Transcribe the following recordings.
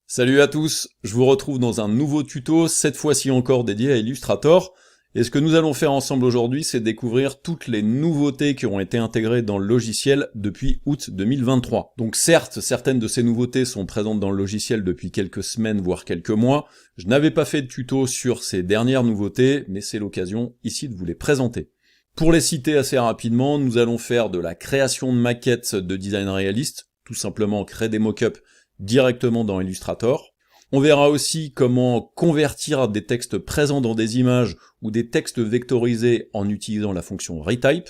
Salut à tous, je vous retrouve dans un nouveau tuto, cette fois-ci encore dédié à Illustrator. Et ce que nous allons faire ensemble aujourd'hui, c'est découvrir toutes les nouveautés qui ont été intégrées dans le logiciel depuis août 2023. Donc certes, certaines de ces nouveautés sont présentes dans le logiciel depuis quelques semaines, voire quelques mois. Je n'avais pas fait de tuto sur ces dernières nouveautés, mais c'est l'occasion ici de vous les présenter. Pour les citer assez rapidement, nous allons faire de la création de maquettes de design réaliste, tout simplement créer des mock-ups directement dans Illustrator. On verra aussi comment convertir des textes présents dans des images ou des textes vectorisés en utilisant la fonction retype.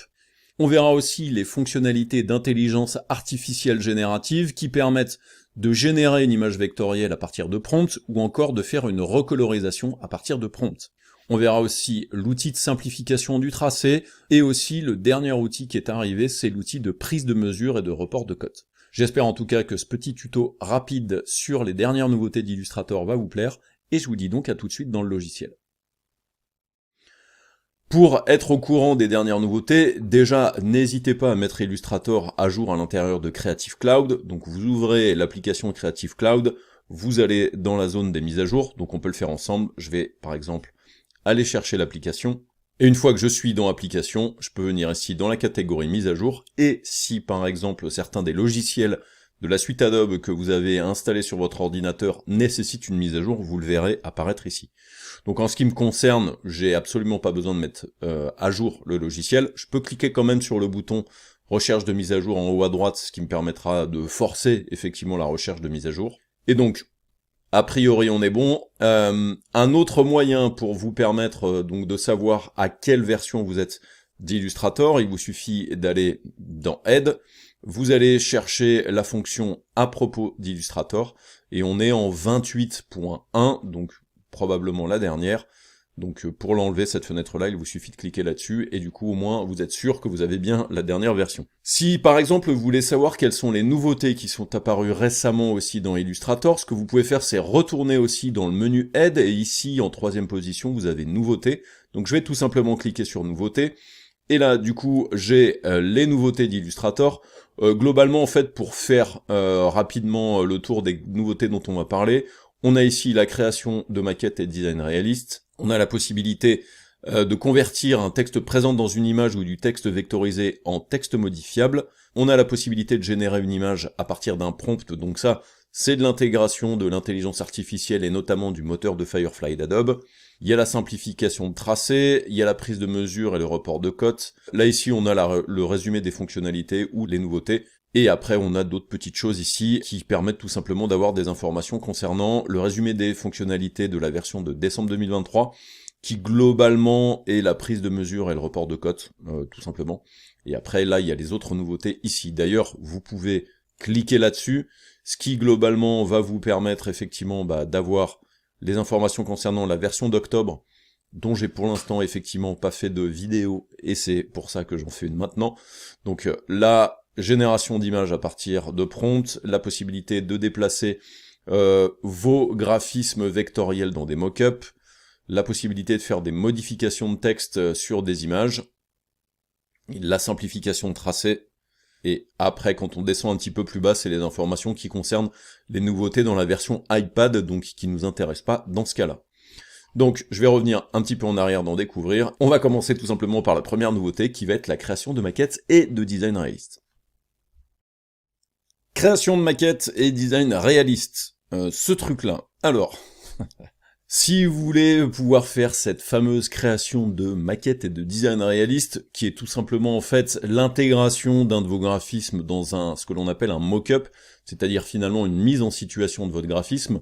On verra aussi les fonctionnalités d'intelligence artificielle générative qui permettent de générer une image vectorielle à partir de prompts ou encore de faire une recolorisation à partir de prompts. On verra aussi l'outil de simplification du tracé et aussi le dernier outil qui est arrivé, c'est l'outil de prise de mesure et de report de code. J'espère en tout cas que ce petit tuto rapide sur les dernières nouveautés d'Illustrator va vous plaire, et je vous dis donc à tout de suite dans le logiciel. Pour être au courant des dernières nouveautés, déjà n'hésitez pas à mettre Illustrator à jour à l'intérieur de Creative Cloud, donc vous ouvrez l'application Creative Cloud, vous allez dans la zone des mises à jour, donc on peut le faire ensemble, je vais par exemple aller chercher l'application. Et une fois que je suis dans l'application, je peux venir ici dans la catégorie mise à jour, et si par exemple certains des logiciels de la suite Adobe que vous avez installé sur votre ordinateur nécessitent une mise à jour, vous le verrez apparaître ici. Donc en ce qui me concerne, j'ai absolument pas besoin de mettre à jour le logiciel, je peux cliquer quand même sur le bouton recherche de mise à jour en haut à droite, ce qui me permettra de forcer effectivement la recherche de mise à jour. Et donc, a priori, on est bon. Un autre moyen pour vous permettre donc de savoir à quelle version vous êtes d'Illustrator, il vous suffit d'aller dans Aide, vous allez chercher la fonction à propos d'Illustrator, et on est en 28.1, donc probablement la dernière. Donc pour l'enlever, cette fenêtre-là, il vous suffit de cliquer là-dessus, et du coup au moins vous êtes sûr que vous avez bien la dernière version. Si par exemple vous voulez savoir quelles sont les nouveautés qui sont apparues récemment aussi dans Illustrator, ce que vous pouvez faire c'est retourner aussi dans le menu Aide, et ici en troisième position vous avez Nouveautés. Donc je vais tout simplement cliquer sur Nouveautés, et là du coup j'ai les nouveautés d'Illustrator. Globalement en fait pour faire rapidement le tour des nouveautés dont on va parler, on a ici la création de maquettes et de design réaliste. On a la possibilité de convertir un texte présent dans une image ou du texte vectorisé en texte modifiable. On a la possibilité de générer une image à partir d'un prompt, donc ça, c'est de l'intégration de l'intelligence artificielle et notamment du moteur de Firefly d'Adobe. Il y a la simplification de tracé, il y a la prise de mesure et le report de cote. Là ici, on a le résumé des fonctionnalités ou les nouveautés. Et après, on a d'autres petites choses ici qui permettent tout simplement d'avoir des informations concernant le résumé des fonctionnalités de la version de décembre 2023, qui globalement est la prise de mesure et le report de cote, tout simplement. Et après, là, il y a les autres nouveautés ici. D'ailleurs, vous pouvez cliquer là-dessus, ce qui globalement va vous permettre effectivement d'avoir les informations concernant la version d'octobre, dont j'ai pour l'instant effectivement pas fait de vidéo, et c'est pour ça que j'en fais une maintenant. Donc là, génération d'images à partir de prompts, la possibilité de déplacer vos graphismes vectoriels dans des mock-ups, la possibilité de faire des modifications de texte sur des images, la simplification de tracé, et après quand on descend un petit peu plus bas, c'est les informations qui concernent les nouveautés dans la version iPad, donc qui nous intéressent pas dans ce cas-là. Donc je vais revenir un petit peu en arrière d'en découvrir. On va commencer tout simplement par la première nouveauté qui va être la création de maquettes et de design réaliste. Création de maquettes et design réaliste, ce truc-là. Alors, si vous voulez pouvoir faire cette fameuse création de maquettes et de design réaliste, qui est tout simplement en fait l'intégration d'un de vos graphismes dans ce que l'on appelle un mock-up, c'est-à-dire finalement une mise en situation de votre graphisme,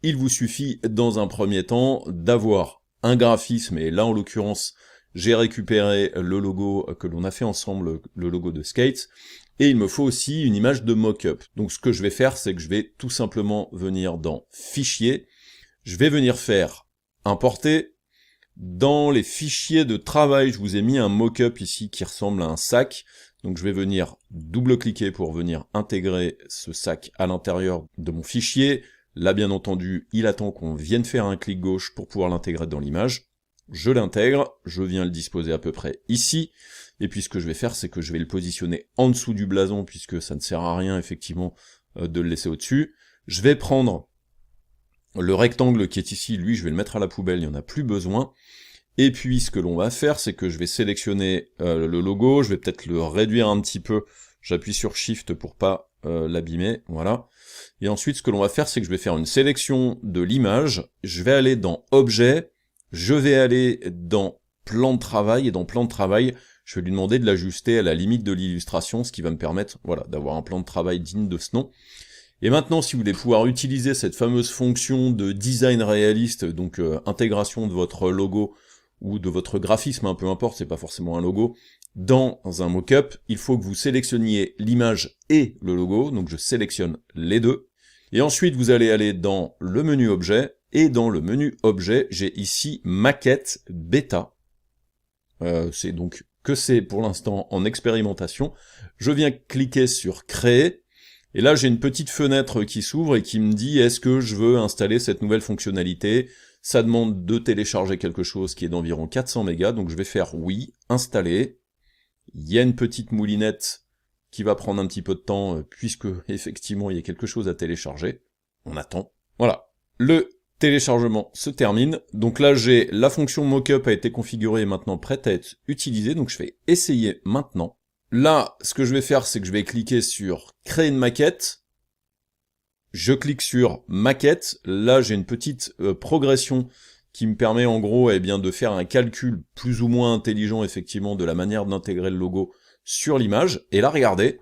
il vous suffit dans un premier temps d'avoir un graphisme, et là en l'occurrence, j'ai récupéré le logo que l'on a fait ensemble, le logo de Skate, et il me faut aussi une image de mock-up. Donc ce que je vais faire, c'est que je vais tout simplement venir dans Fichier, je vais venir faire Importer. Dans les fichiers de travail, je vous ai mis un mock-up ici qui ressemble à un sac. Donc je vais venir double-cliquer pour venir intégrer ce sac à l'intérieur de mon fichier. Là, bien entendu, il attend qu'on vienne faire un clic gauche pour pouvoir l'intégrer dans l'image. Je l'intègre, je viens le disposer à peu près ici, et puis ce que je vais faire, c'est que je vais le positionner en dessous du blason, puisque ça ne sert à rien, effectivement, de le laisser au-dessus. Je vais prendre le rectangle qui est ici, lui, je vais le mettre à la poubelle, il n'y en a plus besoin. Et puis, ce que l'on va faire, c'est que je vais sélectionner le logo, je vais peut-être le réduire un petit peu, j'appuie sur Shift pour pas l'abîmer, voilà. Et ensuite, ce que l'on va faire, c'est que je vais faire une sélection de l'image, je vais aller dans Objet, je vais aller dans Plan de travail, et dans Plan de travail, je vais lui demander de l'ajuster à la limite de l'illustration, ce qui va me permettre, voilà, d'avoir un plan de travail digne de ce nom. Et maintenant, si vous voulez pouvoir utiliser cette fameuse fonction de design réaliste, donc intégration de votre logo, ou de votre graphisme, peu importe, c'est pas forcément un logo, dans un mockup, il faut que vous sélectionniez l'image et le logo, donc je sélectionne les deux, et ensuite vous allez aller dans le menu objet, et dans le menu objet, j'ai ici maquette bêta, c'est donc que c'est pour l'instant en expérimentation, je viens cliquer sur créer, et là j'ai une petite fenêtre qui s'ouvre et qui me dit est-ce que je veux installer cette nouvelle fonctionnalité. Ça demande de télécharger quelque chose qui est d'environ 400 mégas, donc je vais faire oui, installer. Il y a une petite moulinette qui va prendre un petit peu de temps, puisque effectivement il y a quelque chose à télécharger. On attend. Voilà. Le téléchargement se termine. Donc là j'ai la fonction mockup a été configurée et maintenant prête à être utilisée, donc je vais essayer maintenant. Là, ce que je vais faire, c'est que je vais cliquer sur créer une maquette. Je clique sur maquette, là j'ai une petite progression qui me permet en gros de faire un calcul plus ou moins intelligent effectivement de la manière d'intégrer le logo sur l'image, et là regardez,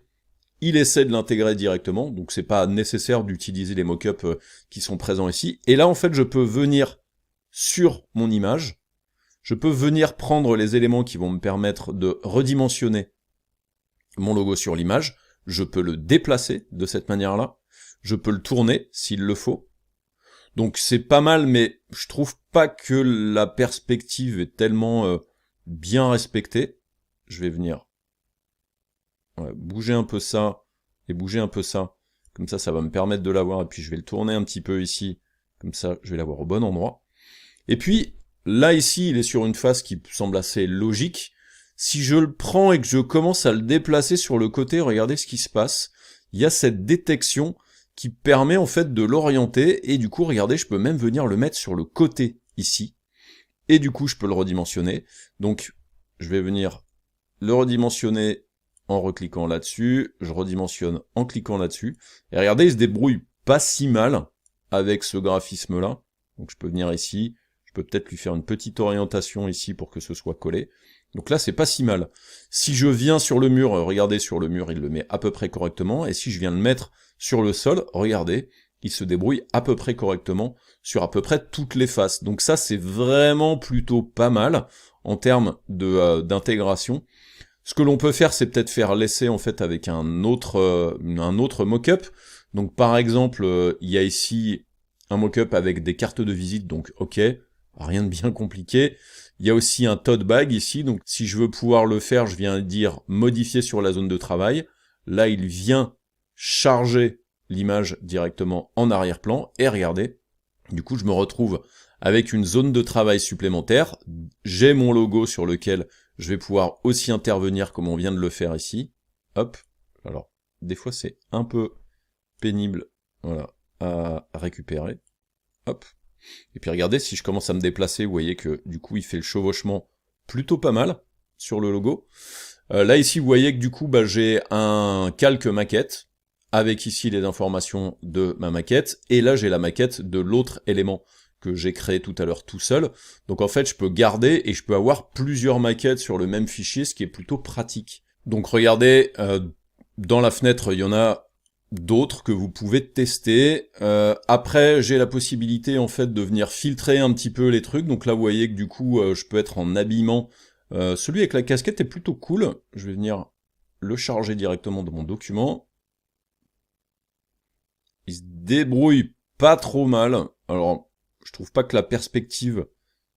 il essaie de l'intégrer directement, donc c'est pas nécessaire d'utiliser les mock-ups qui sont présents ici, et là en fait je peux venir sur mon image, je peux venir prendre les éléments qui vont me permettre de redimensionner mon logo sur l'image, je peux le déplacer de cette manière-là, je peux le tourner s'il le faut. Donc c'est pas mal, mais je trouve pas que la perspective est tellement bien respectée. Je vais venir bouger un peu ça, et bouger un peu ça. Comme ça va me permettre de l'avoir, et puis je vais le tourner un petit peu ici. Comme ça, je vais l'avoir au bon endroit. Et puis, là ici, il est sur une face qui semble assez logique. Si je le prends et que je commence à le déplacer sur le côté, regardez ce qui se passe. Il y a cette détection qui permet en fait de l'orienter, et du coup regardez, je peux même venir le mettre sur le côté ici, et du coup je peux le redimensionner. Donc je vais venir le redimensionner en recliquant là-dessus, je redimensionne en cliquant là-dessus, et regardez, il se débrouille pas si mal avec ce graphisme là. Donc je peux venir ici, je peux peut-être lui faire une petite orientation ici pour que ce soit collé. Donc là c'est pas si mal. Si je viens sur le mur, regardez, sur le mur il le met à peu près correctement, et si je viens le mettre sur le sol, regardez, il se débrouille à peu près correctement sur à peu près toutes les faces. Donc ça c'est vraiment plutôt pas mal en termes d'intégration. Ce que l'on peut faire, c'est peut-être faire l'essai en fait avec un autre mock-up. Donc par exemple, il y a ici un mock-up avec des cartes de visite, donc ok, rien de bien compliqué. Il y a aussi un tote bag ici, donc si je veux pouvoir le faire, je viens dire modifier sur la zone de travail. Là, il vient charger l'image directement en arrière-plan, et regardez, du coup je me retrouve avec une zone de travail supplémentaire, j'ai mon logo sur lequel je vais pouvoir aussi intervenir comme on vient de le faire ici, hop, alors des fois c'est un peu pénible, voilà, à récupérer, hop, et puis regardez, si je commence à me déplacer, vous voyez que du coup il fait le chevauchement plutôt pas mal sur le logo. Là ici vous voyez que du coup j'ai un calque maquette, avec ici les informations de ma maquette, et là j'ai la maquette de l'autre élément que j'ai créé tout à l'heure tout seul. Donc en fait je peux garder et je peux avoir plusieurs maquettes sur le même fichier, ce qui est plutôt pratique. Donc regardez, dans la fenêtre il y en a d'autres que vous pouvez tester. Après j'ai la possibilité en fait de venir filtrer un petit peu les trucs, donc là vous voyez que du coup je peux être en habillement. Celui avec la casquette est plutôt cool, je vais venir le charger directement dans mon document. Il se débrouille pas trop mal, alors je trouve pas que la perspective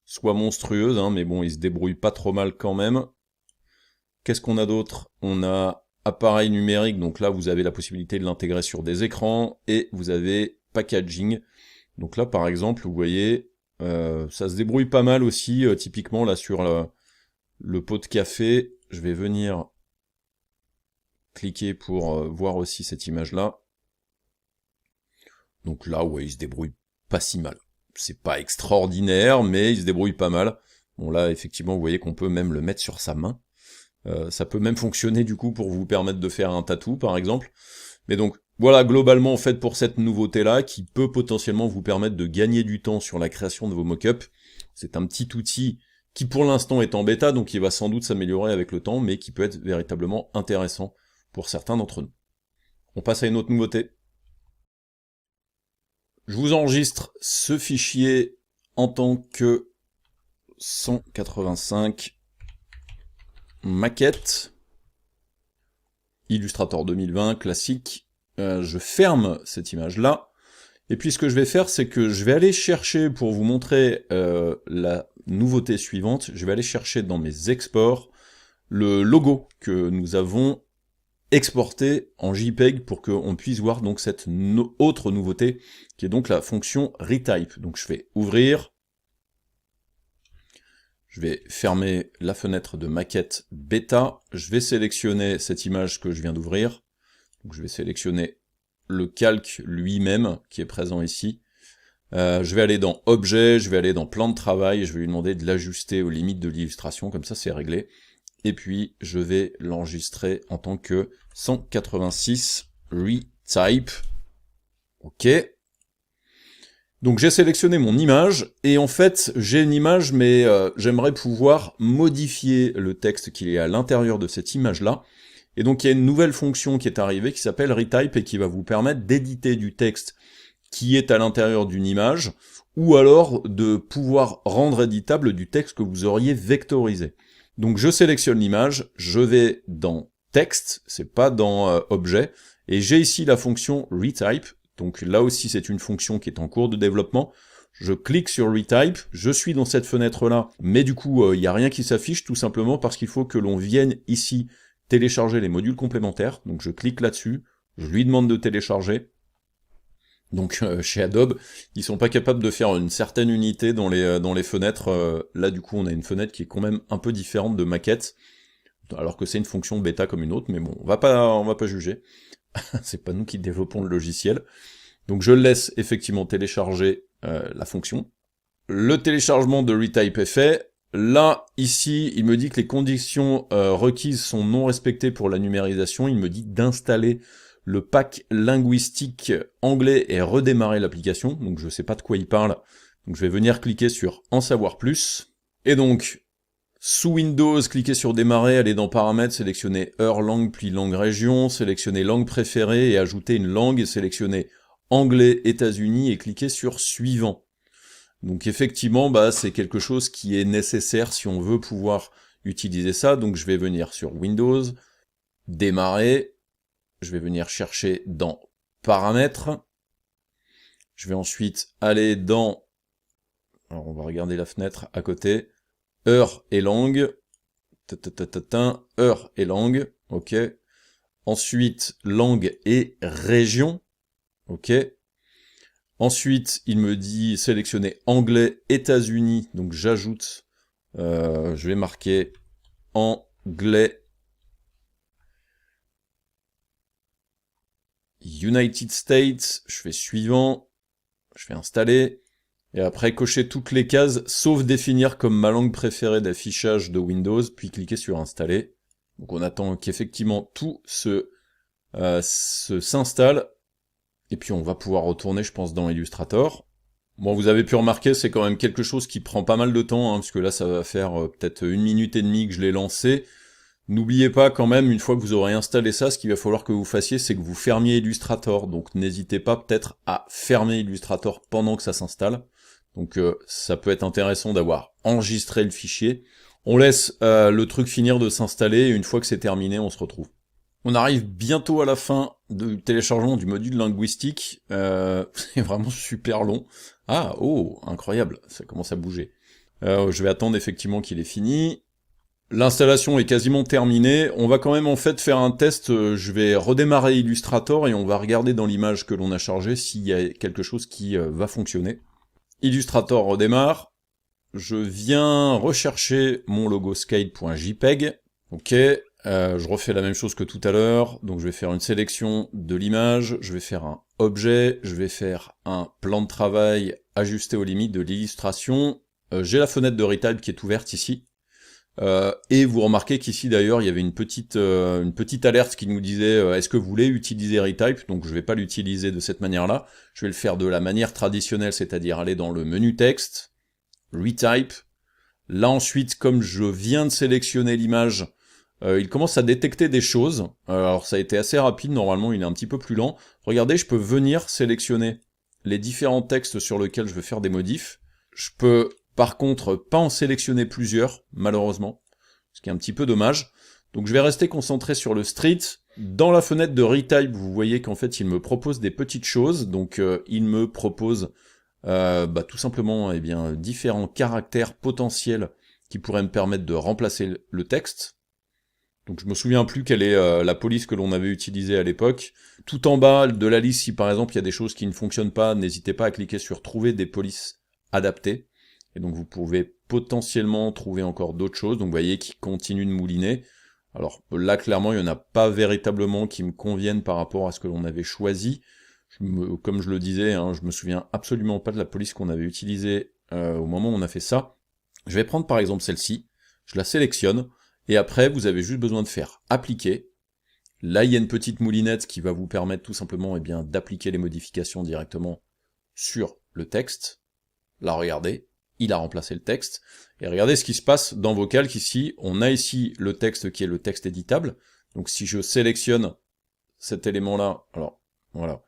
soit monstrueuse, mais bon, il se débrouille pas trop mal quand même. Qu'est-ce qu'on a d'autre? On a appareil numérique, donc là vous avez la possibilité de l'intégrer sur des écrans, et vous avez packaging. Donc là, par exemple, vous voyez, ça se débrouille pas mal aussi, typiquement là sur le pot de café. Je vais venir cliquer pour voir aussi cette image-là. Donc là, ouais, il se débrouille pas si mal. C'est pas extraordinaire, mais il se débrouille pas mal. Bon là, effectivement, vous voyez qu'on peut même le mettre sur sa main. Ça peut même fonctionner du coup pour vous permettre de faire un tatou, par exemple. Mais donc, voilà, globalement, en fait, pour cette nouveauté-là, qui peut potentiellement vous permettre de gagner du temps sur la création de vos mock-ups. C'est un petit outil qui, pour l'instant, est en bêta, donc il va sans doute s'améliorer avec le temps, mais qui peut être véritablement intéressant pour certains d'entre nous. On passe à une autre nouveauté. Je vous enregistre ce fichier en tant que 185 maquette, Illustrator 2020, classique. Je ferme cette image-là, et puis ce que je vais faire, c'est que je vais aller chercher, pour vous montrer la nouveauté suivante, je vais aller chercher dans mes exports le logo que nous avons exporté en JPEG pour qu'on puisse voir donc cette autre nouveauté, qui est donc la fonction retype. Donc je vais ouvrir, je vais fermer la fenêtre de maquette bêta, je vais sélectionner cette image que je viens d'ouvrir, donc je vais sélectionner le calque lui-même qui est présent ici, je vais aller dans objet, je vais aller dans plan de travail, et je vais lui demander de l'ajuster aux limites de l'illustration, comme ça c'est réglé, et puis je vais l'enregistrer en tant que 186 retype, ok. Donc j'ai sélectionné mon image, et en fait j'ai une image, mais j'aimerais pouvoir modifier le texte qui est à l'intérieur de cette image-là, et donc il y a une nouvelle fonction qui est arrivée qui s'appelle retype, et qui va vous permettre d'éditer du texte qui est à l'intérieur d'une image, ou alors de pouvoir rendre éditable du texte que vous auriez vectorisé. Donc je sélectionne l'image, je vais dans texte, c'est pas dans objet, et j'ai ici la fonction retype. Donc là aussi c'est une fonction qui est en cours de développement. Je clique sur retype, je suis dans cette fenêtre-là, mais du coup il n'y a rien qui s'affiche, tout simplement parce qu'il faut que l'on vienne ici télécharger les modules complémentaires. Donc je clique là-dessus, je lui demande de télécharger. Donc chez Adobe, ils sont pas capables de faire une certaine unité dans les fenêtres. Là du coup on a une fenêtre qui est quand même un peu différente de maquette, alors que c'est une fonction bêta comme une autre, mais bon, on va pas juger. C'est pas nous qui développons le logiciel. Donc je laisse effectivement télécharger la fonction. Le téléchargement de retype est fait. Là, ici, il me dit que les conditions requises sont non respectées pour la numérisation. Il me dit d'installer le pack linguistique anglais et redémarrer l'application. Donc je sais pas de quoi il parle. Donc je vais venir cliquer sur en savoir plus. Et donc, sous Windows, cliquez sur démarrer, aller dans paramètres, sélectionner heure, langue, puis langue région, sélectionner langue préférée et ajouter une langue, et sélectionner anglais, États-Unis, et cliquez sur suivant. Donc effectivement, bah, c'est quelque chose qui est nécessaire si on veut pouvoir utiliser ça. Donc je vais venir sur Windows, démarrer, je vais venir chercher dans paramètres, je vais ensuite aller dans, alors on va regarder la fenêtre à côté, heure et langue, heure et langue, ok, ensuite langue et région, ok, ensuite il me dit sélectionner anglais États-Unis, donc j'ajoute, je vais marquer anglais United States, je fais suivant, je fais installer, et après cocher toutes les cases, sauf définir comme ma langue préférée d'affichage de Windows, puis cliquer sur installer. Donc on attend qu'effectivement tout s'installe, et puis on va pouvoir retourner, je pense, dans Illustrator. Bon, vous avez pu remarquer, c'est quand même quelque chose qui prend pas mal de temps, hein, parce que là ça va faire peut-être 1 minute et demie que je l'ai lancé. N'oubliez pas quand même, une fois que vous aurez installé ça, ce qu'il va falloir que vous fassiez, c'est que vous fermiez Illustrator. Donc n'hésitez pas peut-être à fermer Illustrator pendant que ça s'installe. Donc ça peut être intéressant d'avoir enregistré le fichier. On laisse le truc finir de s'installer, et une fois que c'est terminé, on se retrouve. On arrive bientôt à la fin du téléchargement du module linguistique. C'est vraiment super long. Ah, oh, incroyable, ça commence à bouger. Je vais attendre effectivement qu'il ait fini. L'installation est quasiment terminée. On va quand même en fait faire un test. Je vais redémarrer Illustrator et on va regarder dans l'image que l'on a chargée s'il y a quelque chose qui va fonctionner. Illustrator redémarre. Je viens rechercher mon logo scale.jpg. Ok, je refais la même chose que tout à l'heure. Donc je vais faire une sélection de l'image, je vais faire un objet, je vais faire un plan de travail ajusté aux limites de l'illustration. J'ai la fenêtre de Retype qui est ouverte ici. Et vous remarquez qu'ici d'ailleurs il y avait une petite alerte qui nous disait est-ce que vous voulez utiliser Retype. Donc je vais pas l'utiliser de cette manière-là. Je vais le faire de la manière traditionnelle, c'est-à-dire aller dans le menu texte, Retype. Là ensuite, comme je viens de sélectionner l'image, il commence à détecter des choses. Alors ça a été assez rapide, normalement il est un petit peu plus lent. Regardez, je peux venir sélectionner les différents textes sur lesquels je veux faire des modifs. Je peux par contre pas en sélectionner plusieurs, malheureusement, ce qui est un petit peu dommage. Donc je vais rester concentré sur le street. Dans la fenêtre de Retype, vous voyez qu'en fait il me propose des petites choses. Donc il me propose tout simplement différents caractères potentiels qui pourraient me permettre de remplacer le texte. Donc je me souviens plus quelle est la police que l'on avait utilisée à l'époque. Tout en bas de la liste, si par exemple il y a des choses qui ne fonctionnent pas, n'hésitez pas à cliquer sur trouver des polices adaptées. Et donc vous pouvez potentiellement trouver encore d'autres choses. Donc vous voyez qui continuent de mouliner. Alors là clairement il n'y en a pas véritablement qui me conviennent par rapport à ce que l'on avait choisi. Comme je le disais, hein, je me souviens absolument pas de la police qu'on avait utilisée au moment où on a fait ça. Je vais prendre par exemple celle-ci, je la sélectionne, et après vous avez juste besoin de faire appliquer. Là il y a une petite moulinette qui va vous permettre tout simplement d'appliquer les modifications directement sur le texte. Là regardez, il a remplacé le texte, et regardez ce qui se passe dans vos calques ici. On a ici le texte qui est le texte éditable. Donc si je sélectionne cet élément-là, alors voilà,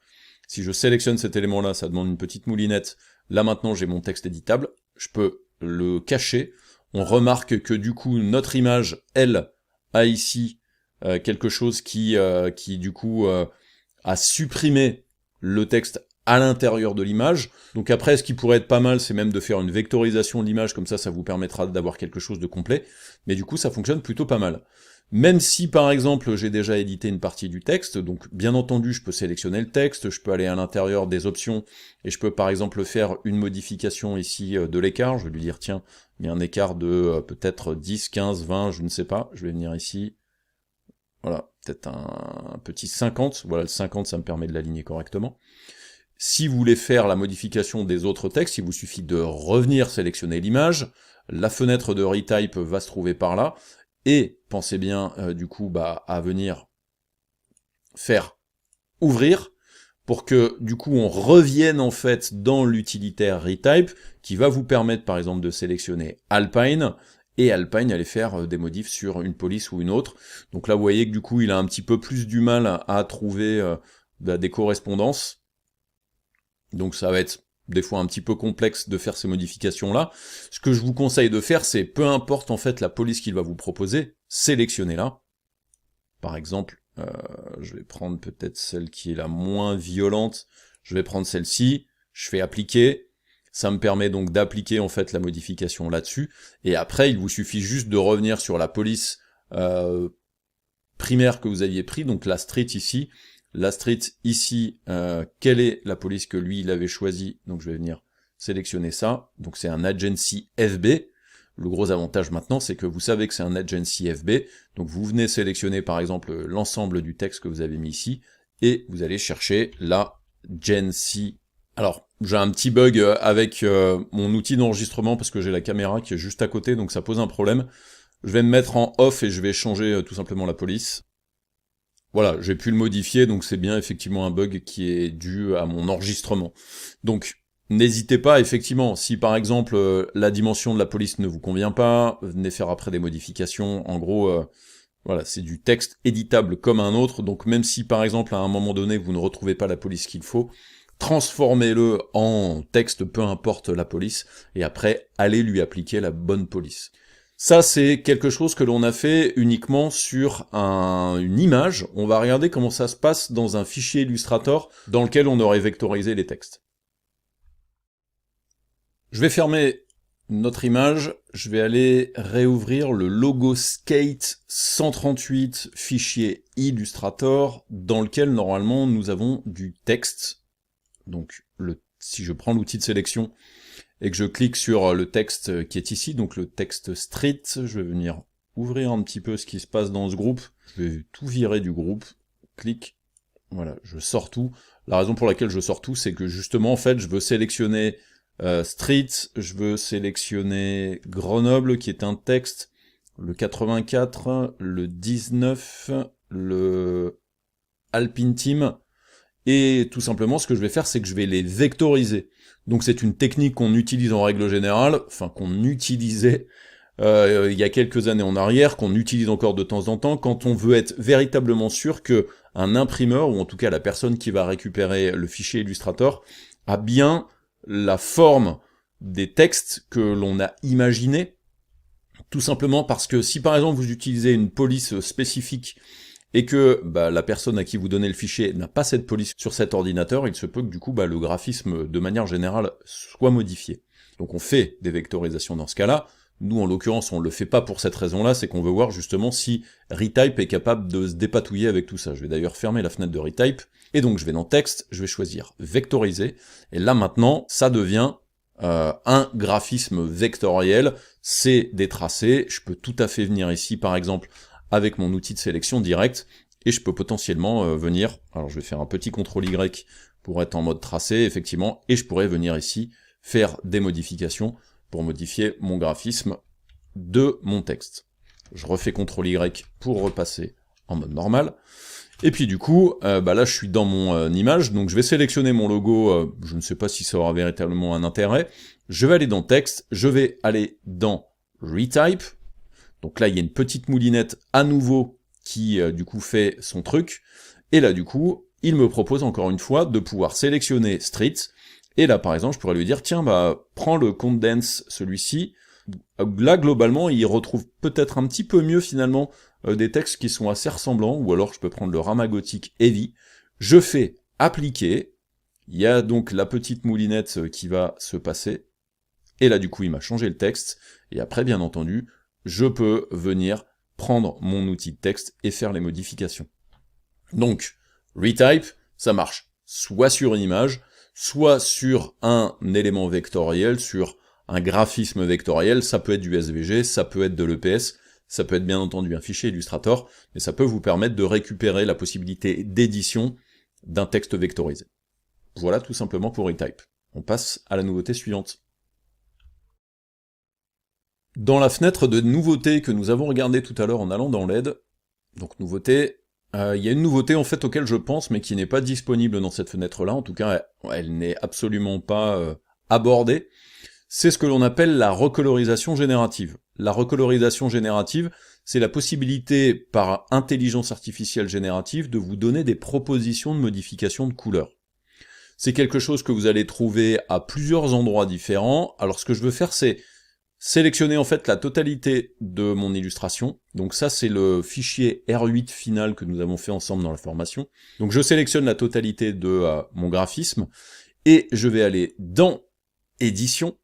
si je sélectionne cet élément-là, ça demande une petite moulinette. Là maintenant j'ai mon texte éditable, je peux le cacher. On remarque que du coup notre image, elle, a ici quelque chose qui du coup a supprimé le texte à l'intérieur de l'image. Donc après, ce qui pourrait être pas mal, c'est même de faire une vectorisation de l'image, comme ça vous permettra d'avoir quelque chose de complet. Mais du coup, ça fonctionne plutôt pas mal. Même si, par exemple, j'ai déjà édité une partie du texte, donc bien entendu, je peux sélectionner le texte, je peux aller à l'intérieur des options, et je peux par exemple faire une modification ici de l'écart. Je vais lui dire, tiens, il y a un écart de peut-être 10, 15, 20, je ne sais pas. Je vais venir ici, voilà, peut-être un petit 50. Voilà, le 50, ça me permet de l'aligner correctement. Si vous voulez faire la modification des autres textes, il vous suffit de revenir sélectionner l'image, la fenêtre de Retype va se trouver par là, et pensez bien du coup à venir faire ouvrir, pour que du coup on revienne en fait dans l'utilitaire Retype, qui va vous permettre par exemple de sélectionner Alpine, et Alpine allait faire des modifs sur une police ou une autre. Donc là vous voyez que du coup il a un petit peu plus du mal à trouver des correspondances. Donc ça va être des fois un petit peu complexe de faire ces modifications-là. Ce que je vous conseille de faire, c'est peu importe en fait la police qu'il va vous proposer, sélectionnez-la. Par exemple, je vais prendre peut-être celle qui est la moins violente. Je vais prendre celle-ci, je fais appliquer. Ça me permet donc d'appliquer en fait la modification là-dessus. Et après, il vous suffit juste de revenir sur la police primaire que vous aviez pris, donc la street ici. La street ici, quelle est la police que lui il avait choisi? Donc je vais venir sélectionner ça. Donc c'est un agency FB. Le gros avantage maintenant, c'est que vous savez que c'est un agency FB. Donc vous venez sélectionner par exemple l'ensemble du texte que vous avez mis ici, et vous allez chercher la agency. Alors j'ai un petit bug avec mon outil d'enregistrement parce que j'ai la caméra qui est juste à côté, donc ça pose un problème. Je vais me mettre en off et je vais changer tout simplement la police. Voilà, j'ai pu le modifier, donc c'est bien effectivement un bug qui est dû à mon enregistrement. Donc, n'hésitez pas, effectivement, si par exemple la dimension de la police ne vous convient pas, venez faire après des modifications. En gros, voilà, c'est du texte éditable comme un autre, donc même si par exemple à un moment donné vous ne retrouvez pas la police qu'il faut, transformez-le en texte, peu importe la police, et après, allez lui appliquer la bonne police. Ça, c'est quelque chose que l'on a fait uniquement sur une image. On va regarder comment ça se passe dans un fichier Illustrator dans lequel on aurait vectorisé les textes. Je vais fermer Notre image, je vais aller réouvrir le logo Skate 138 fichier Illustrator dans lequel normalement nous avons du texte. Donc si je prends l'outil de sélection et que je clique sur le texte qui est ici, donc le texte Street, je vais venir ouvrir un petit peu ce qui se passe dans ce groupe. Je vais tout virer du groupe, clic, voilà, je sors tout. La raison pour laquelle je sors tout, c'est que justement en fait je veux sélectionner Street, je veux sélectionner Grenoble, qui est un texte, le 84, le 19, le Alpine Team, et tout simplement ce que je vais faire, c'est que je vais les vectoriser. Donc c'est une technique qu'on utilise en règle générale, enfin qu'on utilisait il y a quelques années en arrière, qu'on utilise encore de temps en temps, quand on veut être véritablement sûr que un imprimeur, ou en tout cas la personne qui va récupérer le fichier Illustrator, a bien la forme des textes que l'on a imaginés, tout simplement parce que si par exemple vous utilisez une police spécifique et que la personne à qui vous donnez le fichier n'a pas cette police sur cet ordinateur, il se peut que du coup le graphisme de manière générale soit modifié. Donc on fait des vectorisations dans ce cas-là. Nous en l'occurrence on le fait pas pour cette raison-là, c'est qu'on veut voir justement si Retype est capable de se dépatouiller avec tout ça. Je vais d'ailleurs fermer la fenêtre de Retype, et donc je vais dans texte, je vais choisir vectoriser, et là maintenant ça devient un graphisme vectoriel, c'est des tracés, je peux tout à fait venir ici par exemple avec mon outil de sélection direct, et je peux potentiellement venir, alors je vais faire un petit CTRL-Y pour être en mode tracé, effectivement, et je pourrais venir ici faire des modifications pour modifier mon graphisme de mon texte. Je refais CTRL-Y pour repasser en mode normal, et puis du coup, là je suis dans mon image, donc je vais sélectionner mon logo, je ne sais pas si ça aura véritablement un intérêt, je vais aller dans texte, je vais aller dans Retype, donc là il y a une petite moulinette à nouveau qui du coup fait son truc, et là du coup, il me propose encore une fois de pouvoir sélectionner Street, et là par exemple je pourrais lui dire, tiens prends le condense celui-ci, là globalement il retrouve peut-être un petit peu mieux finalement des textes qui sont assez ressemblants, ou alors je peux prendre le Ramagotic Heavy, je fais appliquer, il y a donc la petite moulinette qui va se passer, et là du coup il m'a changé le texte, et après bien entendu, je peux venir prendre mon outil de texte et faire les modifications. Donc, Retype, ça marche soit sur une image, soit sur un élément vectoriel, sur un graphisme vectoriel, ça peut être du SVG, ça peut être de l'EPS, ça peut être bien entendu un fichier Illustrator, mais ça peut vous permettre de récupérer la possibilité d'édition d'un texte vectorisé. Voilà tout simplement pour Retype. On passe à la nouveauté suivante. Dans la fenêtre de nouveautés que nous avons regardée tout à l'heure en allant dans l'aide, donc nouveauté, il y a une nouveauté en fait auquel je pense, mais qui n'est pas disponible dans cette fenêtre-là, en tout cas elle n'est absolument pas abordée, c'est ce que l'on appelle la recolorisation générative. La recolorisation générative, c'est la possibilité par intelligence artificielle générative de vous donner des propositions de modification de couleurs. C'est quelque chose que vous allez trouver à plusieurs endroits différents. Alors ce que je veux faire, c'est sélectionner en fait la totalité de mon illustration. Donc ça, c'est le fichier R8 final que nous avons fait ensemble dans la formation. Donc je sélectionne la totalité de mon graphisme, et je vais aller dans Édition,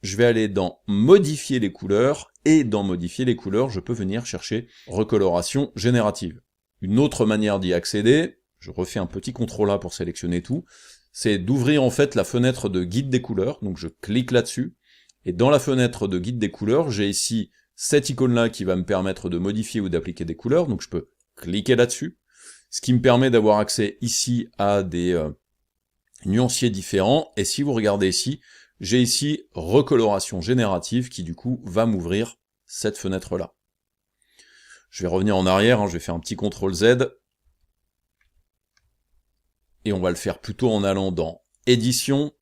je vais aller dans Modifier les couleurs, et dans Modifier les couleurs, je peux venir chercher Recoloration générative. Une autre manière d'y accéder, je refais un petit CTRL A pour sélectionner tout, c'est d'ouvrir en fait la fenêtre de guide des couleurs, donc je clique là-dessus, et dans la fenêtre de guide des couleurs, j'ai ici cette icône-là qui va me permettre de modifier ou d'appliquer des couleurs, donc je peux cliquer là-dessus, ce qui me permet d'avoir accès ici à des nuanciers différents, et si vous regardez ici, j'ai ici recoloration générative qui du coup va m'ouvrir cette fenêtre-là. Je vais revenir en arrière, je vais faire un petit CTRL Z, et on va le faire plutôt en allant dans Édition,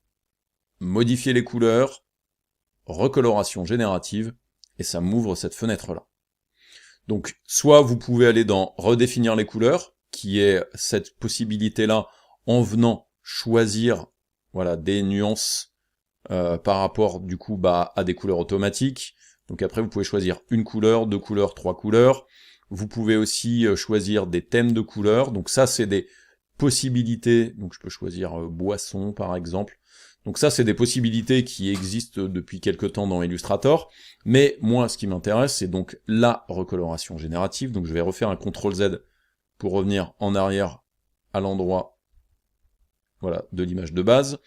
Modifier les couleurs, Recoloration générative, et ça m'ouvre cette fenêtre-là. Donc, soit vous pouvez aller dans Redéfinir les couleurs, qui est cette possibilité-là en venant choisir des nuances par rapport du coup à des couleurs automatiques. Donc après vous pouvez choisir une couleur, 2 couleurs, 3 couleurs. Vous pouvez aussi choisir des thèmes de couleurs. Donc ça c'est des possibilités. Donc je peux choisir boisson par exemple. Donc ça, c'est des possibilités qui existent depuis quelque temps dans Illustrator, mais moi, ce qui m'intéresse, c'est donc la recoloration générative. Donc je vais refaire un CTRL-Z pour revenir en arrière à l'endroit, voilà, de l'image de base.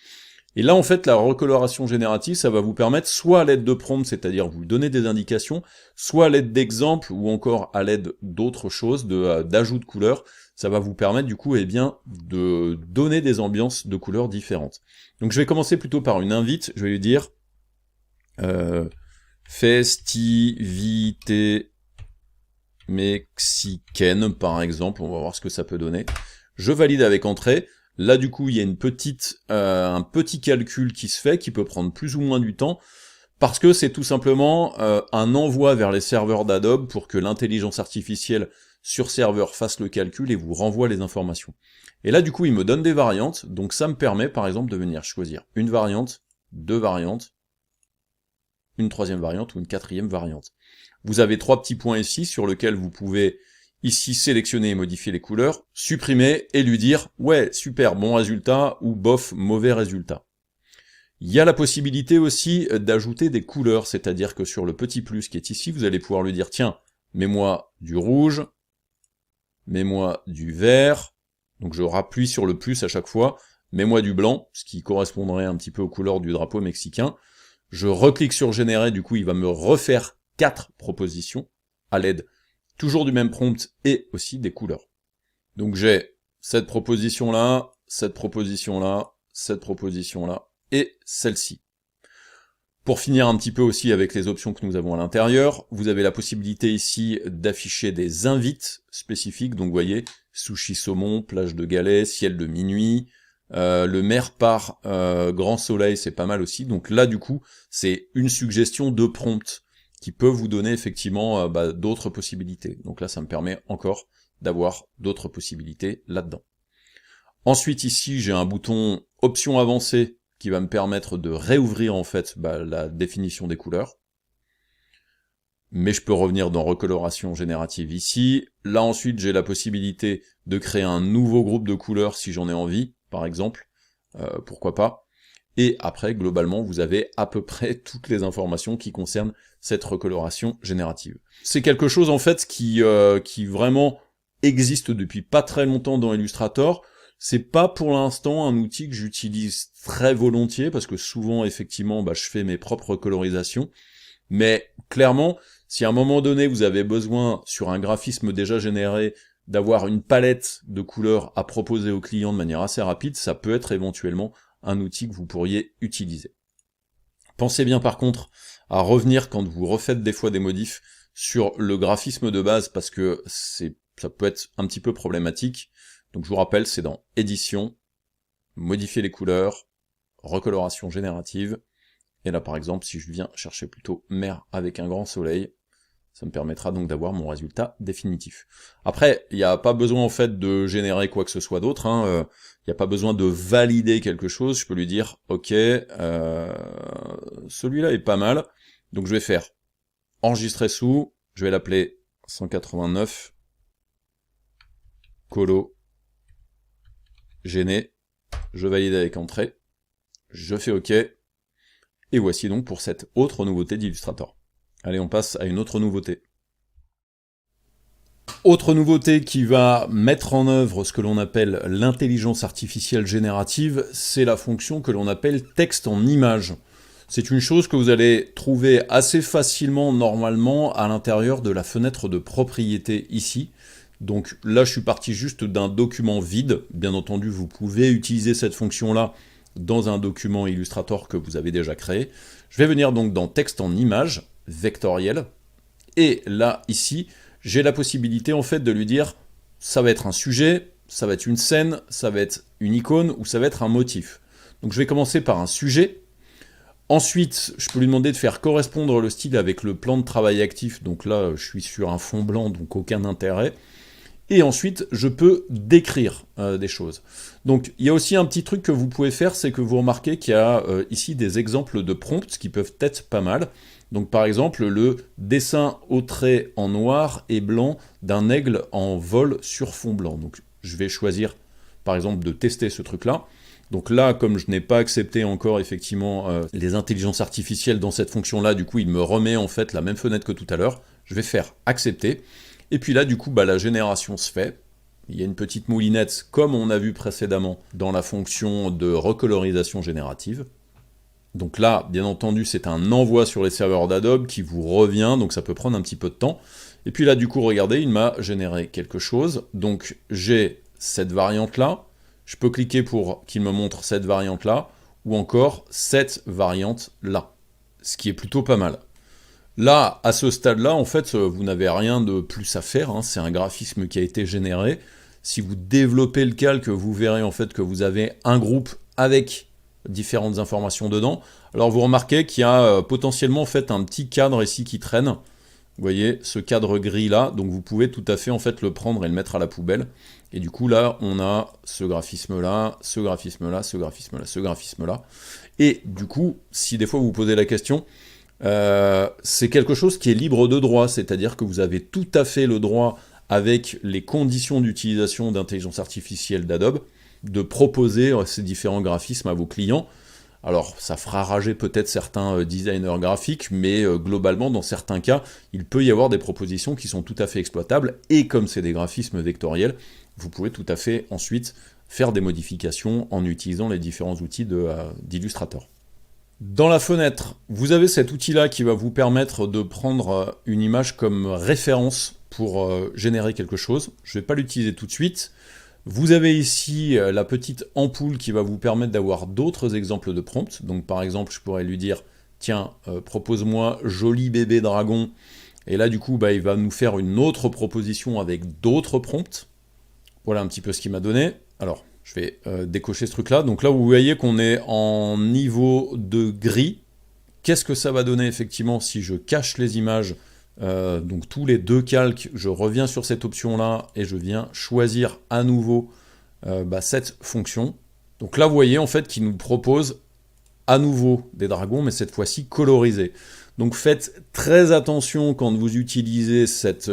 Et là, en fait, la recoloration générative, ça va vous permettre, soit à l'aide de prompts, c'est-à-dire vous donner des indications, soit à l'aide d'exemples, ou encore à l'aide d'autres choses, d'ajout de couleurs, ça va vous permettre, du coup, eh bien, de donner des ambiances de couleurs différentes. Donc je vais commencer plutôt par une invite, je vais lui dire festivité mexicaine, par exemple, on va voir ce que ça peut donner. Je valide avec entrée. Là, du coup, il y a un petit calcul qui se fait, qui peut prendre plus ou moins du temps, parce que c'est tout simplement un envoi vers les serveurs d'Adobe pour que l'intelligence artificielle sur serveur fasse le calcul et vous renvoie les informations. Et là, du coup, il me donne des variantes, donc ça me permet, par exemple, de venir choisir une variante, deux variantes, une troisième variante ou une quatrième variante. Vous avez 3 petits points ici sur lesquels vous pouvez ici sélectionner et modifier les couleurs, supprimer et lui dire « ouais, super, bon résultat » ou « bof, mauvais résultat ». Il y a la possibilité aussi d'ajouter des couleurs, c'est-à-dire que sur le petit plus qui est ici, vous allez pouvoir lui dire « tiens, mets-moi du rouge, mets-moi du vert », donc je rappuie sur le plus à chaque fois, « mets-moi du blanc », ce qui correspondrait un petit peu aux couleurs du drapeau mexicain. Je reclique sur « générer », du coup il va me refaire 4 propositions à l'aide toujours du même prompt et aussi des couleurs. Donc j'ai cette proposition-là, cette proposition-là, cette proposition-là, et celle-ci. Pour finir un petit peu aussi avec les options que nous avons à l'intérieur, vous avez la possibilité ici d'afficher des invites spécifiques, donc vous voyez, sushi saumon, plage de galets, ciel de minuit, le mer par grand soleil, c'est pas mal aussi, donc là du coup, c'est une suggestion de prompt, qui peut vous donner effectivement d'autres possibilités. Donc là, ça me permet encore d'avoir d'autres possibilités là-dedans. Ensuite, ici, j'ai un bouton Options avancées qui va me permettre de réouvrir en fait la définition des couleurs. Mais je peux revenir dans Recoloration générative ici. Là, ensuite, j'ai la possibilité de créer un nouveau groupe de couleurs si j'en ai envie, par exemple. Pourquoi pas. Et après, globalement, vous avez à peu près toutes les informations qui concernent cette recoloration générative. C'est quelque chose, en fait, qui vraiment existe depuis pas très longtemps dans Illustrator. C'est pas pour l'instant un outil que j'utilise très volontiers, parce que souvent, effectivement, je fais mes propres colorisations. Mais clairement, si à un moment donné, vous avez besoin, sur un graphisme déjà généré, d'avoir une palette de couleurs à proposer au client de manière assez rapide, ça peut être éventuellement un outil que vous pourriez utiliser. Pensez bien par contre à revenir quand vous refaites des fois des modifs sur le graphisme de base parce que ça peut être un petit peu problématique. Donc je vous rappelle, c'est dans Édition, Modifier les couleurs, Recoloration générative. Et là par exemple, si je viens chercher plutôt mer avec un grand soleil, ça me permettra donc d'avoir mon résultat définitif. Après, il n'y a pas besoin en fait de générer quoi que ce soit d'autre, il n'y a pas besoin de valider quelque chose, je peux lui dire, ok, celui-là est pas mal, donc je vais faire enregistrer sous, je vais l'appeler 189, colo, géné, je valide avec entrée, je fais ok, et voici donc pour cette autre nouveauté d'Illustrator. Allez, on passe à une autre nouveauté. Autre nouveauté qui va mettre en œuvre ce que l'on appelle l'intelligence artificielle générative, c'est la fonction que l'on appelle texte en image. C'est une chose que vous allez trouver assez facilement normalement à l'intérieur de la fenêtre de propriété ici. Donc là, je suis parti juste d'un document vide. Bien entendu, vous pouvez utiliser cette fonction-là dans un document Illustrator que vous avez déjà créé. Je vais venir donc dans texte en image, vectoriel, et là, ici, j'ai la possibilité en fait de lui dire, ça va être un sujet, ça va être une scène, ça va être une icône, ou ça va être un motif. Donc je vais commencer par un sujet, ensuite je peux lui demander de faire correspondre le style avec le plan de travail actif, donc là je suis sur un fond blanc, donc aucun intérêt, et ensuite je peux décrire des choses. Donc il y a aussi un petit truc que vous pouvez faire, c'est que vous remarquez qu'il y a ici des exemples de prompts qui peuvent être pas mal. Donc par exemple le dessin au trait en noir et blanc d'un aigle en vol sur fond blanc. Donc je vais choisir par exemple de tester ce truc là. Donc là, comme je n'ai pas accepté encore effectivement les intelligences artificielles dans cette fonction-là, du coup il me remet en fait la même fenêtre que tout à l'heure. Je vais faire accepter. Et puis là, du coup, la génération se fait. Il y a une petite moulinette, comme on a vu précédemment dans la fonction de recolorisation générative. Donc là, bien entendu, c'est un envoi sur les serveurs d'Adobe qui vous revient, donc ça peut prendre un petit peu de temps. Et puis là, du coup, regardez, il m'a généré quelque chose. Donc j'ai cette variante-là. Je peux cliquer pour qu'il me montre cette variante-là, ou encore cette variante-là. Ce qui est plutôt pas mal. Là, à ce stade-là, en fait, vous n'avez rien de plus à faire, hein. C'est un graphisme qui a été généré. Si vous développez le calque, vous verrez en fait que vous avez un groupe avec différentes informations dedans. Alors vous remarquez qu'il y a potentiellement en fait un petit cadre ici qui traîne. Vous voyez, ce cadre gris là, donc vous pouvez tout à fait en fait le prendre et le mettre à la poubelle. Et du coup là, on a ce graphisme là, ce graphisme là, ce graphisme là, ce graphisme là. Et du coup, si des fois vous vous posez la question, c'est quelque chose qui est libre de droit, c'est-à-dire que vous avez tout à fait le droit, avec les conditions d'utilisation d'intelligence artificielle d'Adobe, de proposer ces différents graphismes à vos clients. Alors, ça fera rager peut-être certains designers graphiques, mais globalement, dans certains cas, il peut y avoir des propositions qui sont tout à fait exploitables, et comme c'est des graphismes vectoriels, vous pouvez tout à fait ensuite faire des modifications en utilisant les différents outils d'Illustrator. Dans la fenêtre, vous avez cet outil-là qui va vous permettre de prendre une image comme référence pour générer quelque chose. Je ne vais pas l'utiliser tout de suite. Vous avez ici la petite ampoule qui va vous permettre d'avoir d'autres exemples de prompts. Donc par exemple, je pourrais lui dire, tiens, propose-moi joli bébé dragon. Et là, du coup, il va nous faire une autre proposition avec d'autres prompts. Voilà un petit peu ce qu'il m'a donné. Alors, je vais décocher ce truc-là. Donc là, vous voyez qu'on est en niveau de gris. Qu'est-ce que ça va donner effectivement si je cache les images? Donc tous les deux calques, je reviens sur cette option-là et je viens choisir à nouveau cette fonction. Donc là, vous voyez en fait qu'il nous propose à nouveau des dragons, mais cette fois-ci colorisés. Donc faites très attention quand vous utilisez cette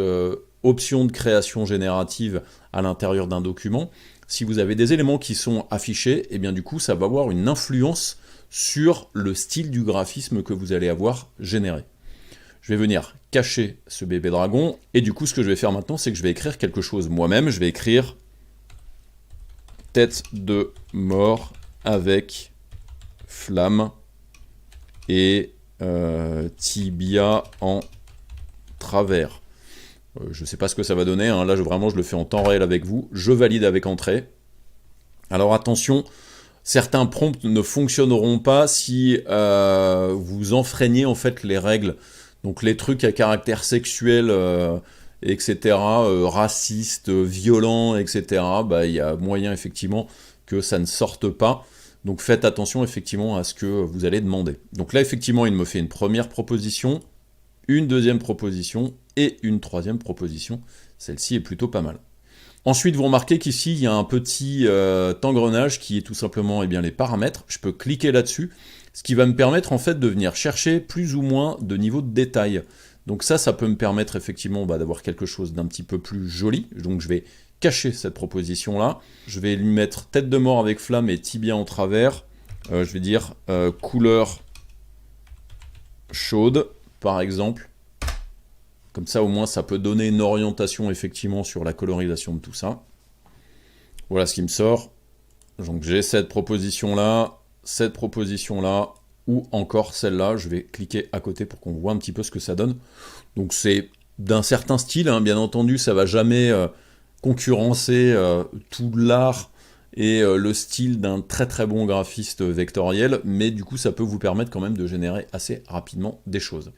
option de création générative à l'intérieur d'un document. Si vous avez des éléments qui sont affichés, et bien du coup ça va avoir une influence sur le style du graphisme que vous allez avoir généré. Je vais venir cacher ce bébé dragon, et du coup ce que je vais faire maintenant, c'est que je vais écrire quelque chose moi-même. Je vais écrire tête de mort avec flamme et tibia en travers. Je ne sais pas ce que ça va donner, hein. Là vraiment je le fais en temps réel avec vous, je valide avec entrée. Alors attention, certains prompts ne fonctionneront pas si vous enfreignez en fait les règles. Donc les trucs à caractère sexuel, etc., raciste, violent, etc., il y a moyen effectivement que ça ne sorte pas. Donc faites attention effectivement à ce que vous allez demander. Donc là effectivement il me fait une première proposition, une deuxième proposition et une troisième proposition. Celle-ci est plutôt pas mal. Ensuite, vous remarquez qu'ici, il y a un petit engrenage qui est tout simplement les paramètres. Je peux cliquer là-dessus, ce qui va me permettre en fait de venir chercher plus ou moins de niveau de détail. Donc ça peut me permettre effectivement d'avoir quelque chose d'un petit peu plus joli. Donc je vais cacher cette proposition-là. Je vais lui mettre tête de mort avec flamme et tibia en travers. Je vais dire couleur chaude, par exemple. Comme ça, au moins, ça peut donner une orientation, effectivement, sur la colorisation de tout ça. Voilà ce qui me sort. Donc, j'ai cette proposition-là, ou encore celle-là. Je vais cliquer à côté pour qu'on voit un petit peu ce que ça donne. Donc, c'est d'un certain style, hein. Bien entendu, ça ne va jamais concurrencer tout l'art et le style d'un très très bon graphiste vectoriel, mais du coup, ça peut vous permettre quand même de générer assez rapidement des choses.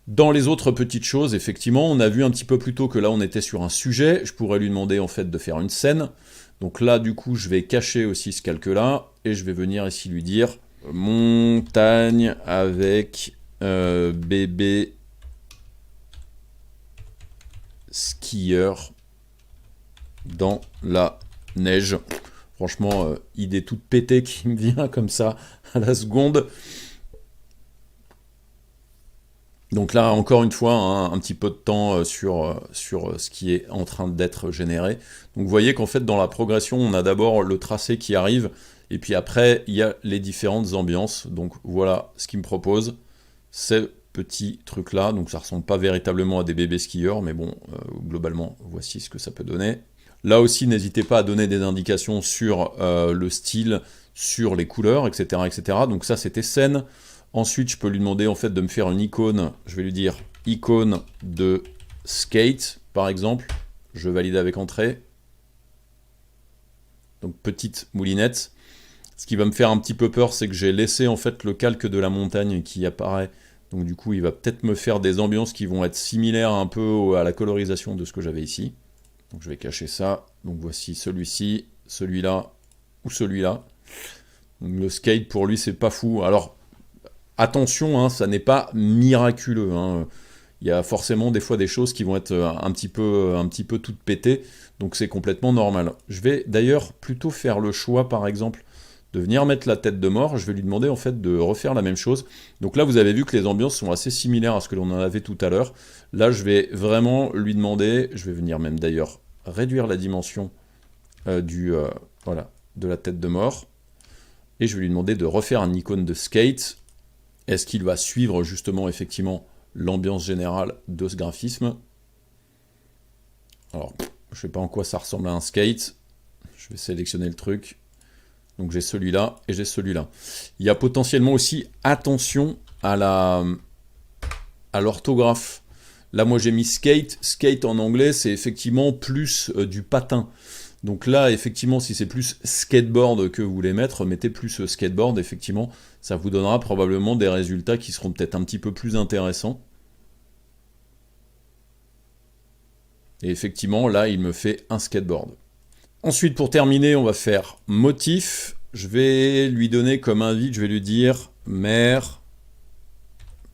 Dans les autres petites choses, effectivement, on a vu un petit peu plus tôt que là, on était sur un sujet. Je pourrais lui demander, en fait, de faire une scène. Donc là, du coup, je vais cacher aussi ce calque-là. Et je vais venir ici lui dire « Montagne avec bébé skieur dans la neige. » Franchement, idée toute pétée qui me vient comme ça à la seconde. Donc là, encore une fois, hein, un petit peu de temps sur ce qui est en train d'être généré. Donc vous voyez qu'en fait, dans la progression, on a d'abord le tracé qui arrive, et puis après, il y a les différentes ambiances. Donc voilà ce qu'il me propose, ces petits trucs-là. Donc ça ressemble pas véritablement à des bébés skieurs, mais bon, globalement, voici ce que ça peut donner. Là aussi, n'hésitez pas à donner des indications sur le style, sur les couleurs, etc., etc. Donc ça, c'était scène. Ensuite, je peux lui demander en fait de me faire une icône. Je vais lui dire icône de skate, par exemple. Je valide avec entrée. Donc petite moulinette. Ce qui va me faire un petit peu peur, c'est que j'ai laissé en fait le calque de la montagne qui apparaît. Donc du coup, il va peut-être me faire des ambiances qui vont être similaires un peu à la colorisation de ce que j'avais ici. Donc je vais cacher ça. Donc voici celui-ci, celui-là ou celui-là. Le skate pour lui, c'est pas fou. Alors attention, hein, ça n'est pas miraculeux. Hein. Il y a forcément des fois des choses qui vont être un petit peu toutes pétées, donc c'est complètement normal. Je vais d'ailleurs plutôt faire le choix, par exemple, de venir mettre la tête de mort. Je vais lui demander en fait de refaire la même chose. Donc là, vous avez vu que les ambiances sont assez similaires à ce que l'on en avait tout à l'heure. Là, je vais vraiment lui demander, je vais venir même d'ailleurs réduire la dimension voilà, de la tête de mort, et je vais lui demander de refaire un icône de skate. Est-ce qu'il va suivre justement effectivement l'ambiance générale de ce graphisme? Alors, je ne sais pas en quoi ça ressemble à un skate. Je vais sélectionner le truc. Donc j'ai celui-là et j'ai celui-là. Il y a potentiellement aussi, attention à l'orthographe. Là, moi j'ai mis skate. Skate en anglais, c'est effectivement plus du patin. Donc là, effectivement, si c'est plus skateboard que vous voulez mettre, mettez plus skateboard, effectivement, ça vous donnera probablement des résultats qui seront peut-être un petit peu plus intéressants. Et effectivement, là, il me fait un skateboard. Ensuite, pour terminer, on va faire motif. Je vais lui donner comme invite, je vais lui dire mer,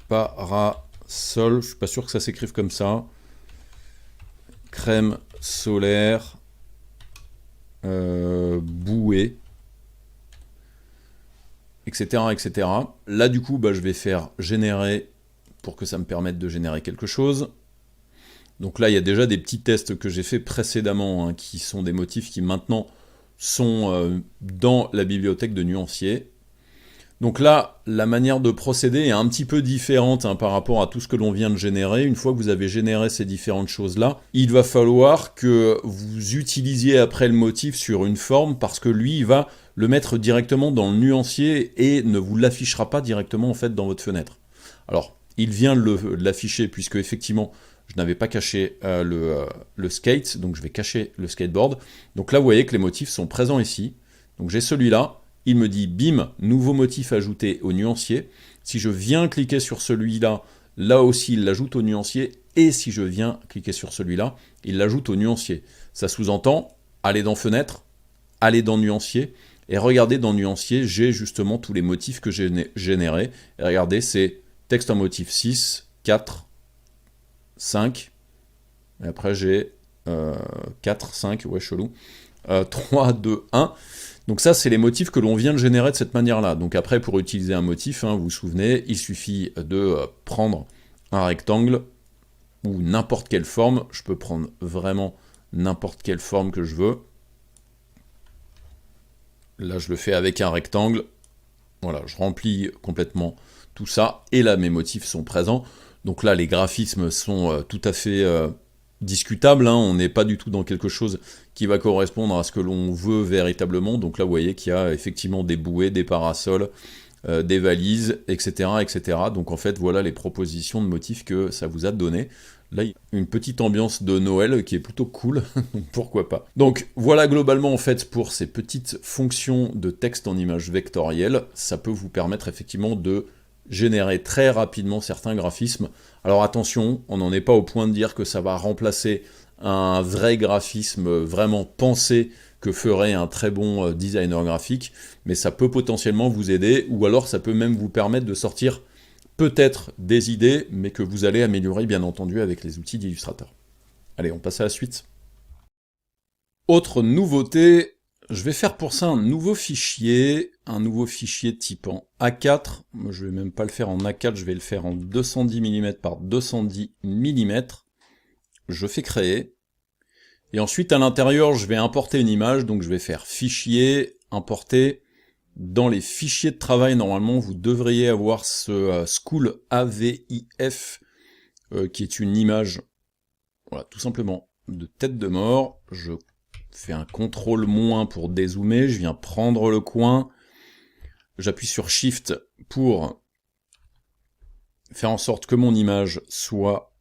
parasol, je suis pas sûr que ça s'écrive comme ça, crème solaire, bouée, etc., etc. Là, du coup, je vais faire générer pour que ça me permette de générer quelque chose. Donc là, il y a déjà des petits tests que j'ai fait précédemment, hein, qui sont des motifs qui maintenant sont dans la bibliothèque de nuancier. Donc là, la manière de procéder est un petit peu différente par rapport à tout ce que l'on vient de générer. Une fois que vous avez généré ces différentes choses-là, il va falloir que vous utilisiez après le motif sur une forme, parce que lui, il va le mettre directement dans le nuancier et ne vous l'affichera pas directement en fait dans votre fenêtre. Alors, il vient de l'afficher puisque effectivement, je n'avais pas caché le skate, donc je vais cacher le skateboard. Donc là, vous voyez que les motifs sont présents ici. Donc j'ai celui-là. Il me dit, bim, nouveau motif ajouté au nuancier. Si je viens cliquer sur celui-là, là aussi, il l'ajoute au nuancier. Et si je viens cliquer sur celui-là, il l'ajoute au nuancier. Ça sous-entend, allez dans Fenêtre, allez dans Nuancier, et regardez dans Nuancier, j'ai justement tous les motifs que j'ai générés. Et regardez, c'est texte en motif 6, 4, 5, et après j'ai 4, 5, ouais, chelou, 3, 2, 1. Donc ça, c'est les motifs que l'on vient de générer de cette manière-là. Donc après, pour utiliser un motif, vous vous souvenez, il suffit de prendre un rectangle ou n'importe quelle forme. Je peux prendre vraiment n'importe quelle forme que je veux. Là, je le fais avec un rectangle. Voilà, je remplis complètement tout ça. Et là, mes motifs sont présents. Donc là, les graphismes sont tout à fait discutables. On n'est pas du tout dans quelque chose qui va correspondre à ce que l'on veut véritablement. Donc là, vous voyez qu'il y a effectivement des bouées, des parasols, des valises, etc., etc. Donc en fait, voilà les propositions de motifs que ça vous a donné. Là, il y a une petite ambiance de Noël qui est plutôt cool, donc pourquoi pas. Donc voilà globalement en fait pour ces petites fonctions de texte en image vectorielle. Ça peut vous permettre effectivement de générer très rapidement certains graphismes. Alors attention, on n'en est pas au point de dire que ça va remplacer un vrai graphisme vraiment pensé que ferait un très bon designer graphique, mais ça peut potentiellement vous aider, ou alors ça peut même vous permettre de sortir peut-être des idées, mais que vous allez améliorer bien entendu avec les outils d'Illustrator. Allez, on passe à la suite. Autre nouveauté, je vais faire pour ça un nouveau fichier type en A4. Moi, je vais même pas le faire en A4, je vais le faire en 210 mm par 210 mm. Je fais créer. Et ensuite, à l'intérieur, je vais importer une image, donc je vais faire fichier, importer. Dans les fichiers de travail, normalement, vous devriez avoir ce School AVIF, qui est une image, voilà, tout simplement, de tête de mort. Je fais un CTRL- pour dézoomer, je viens prendre le coin, j'appuie sur Shift pour faire en sorte que mon image soit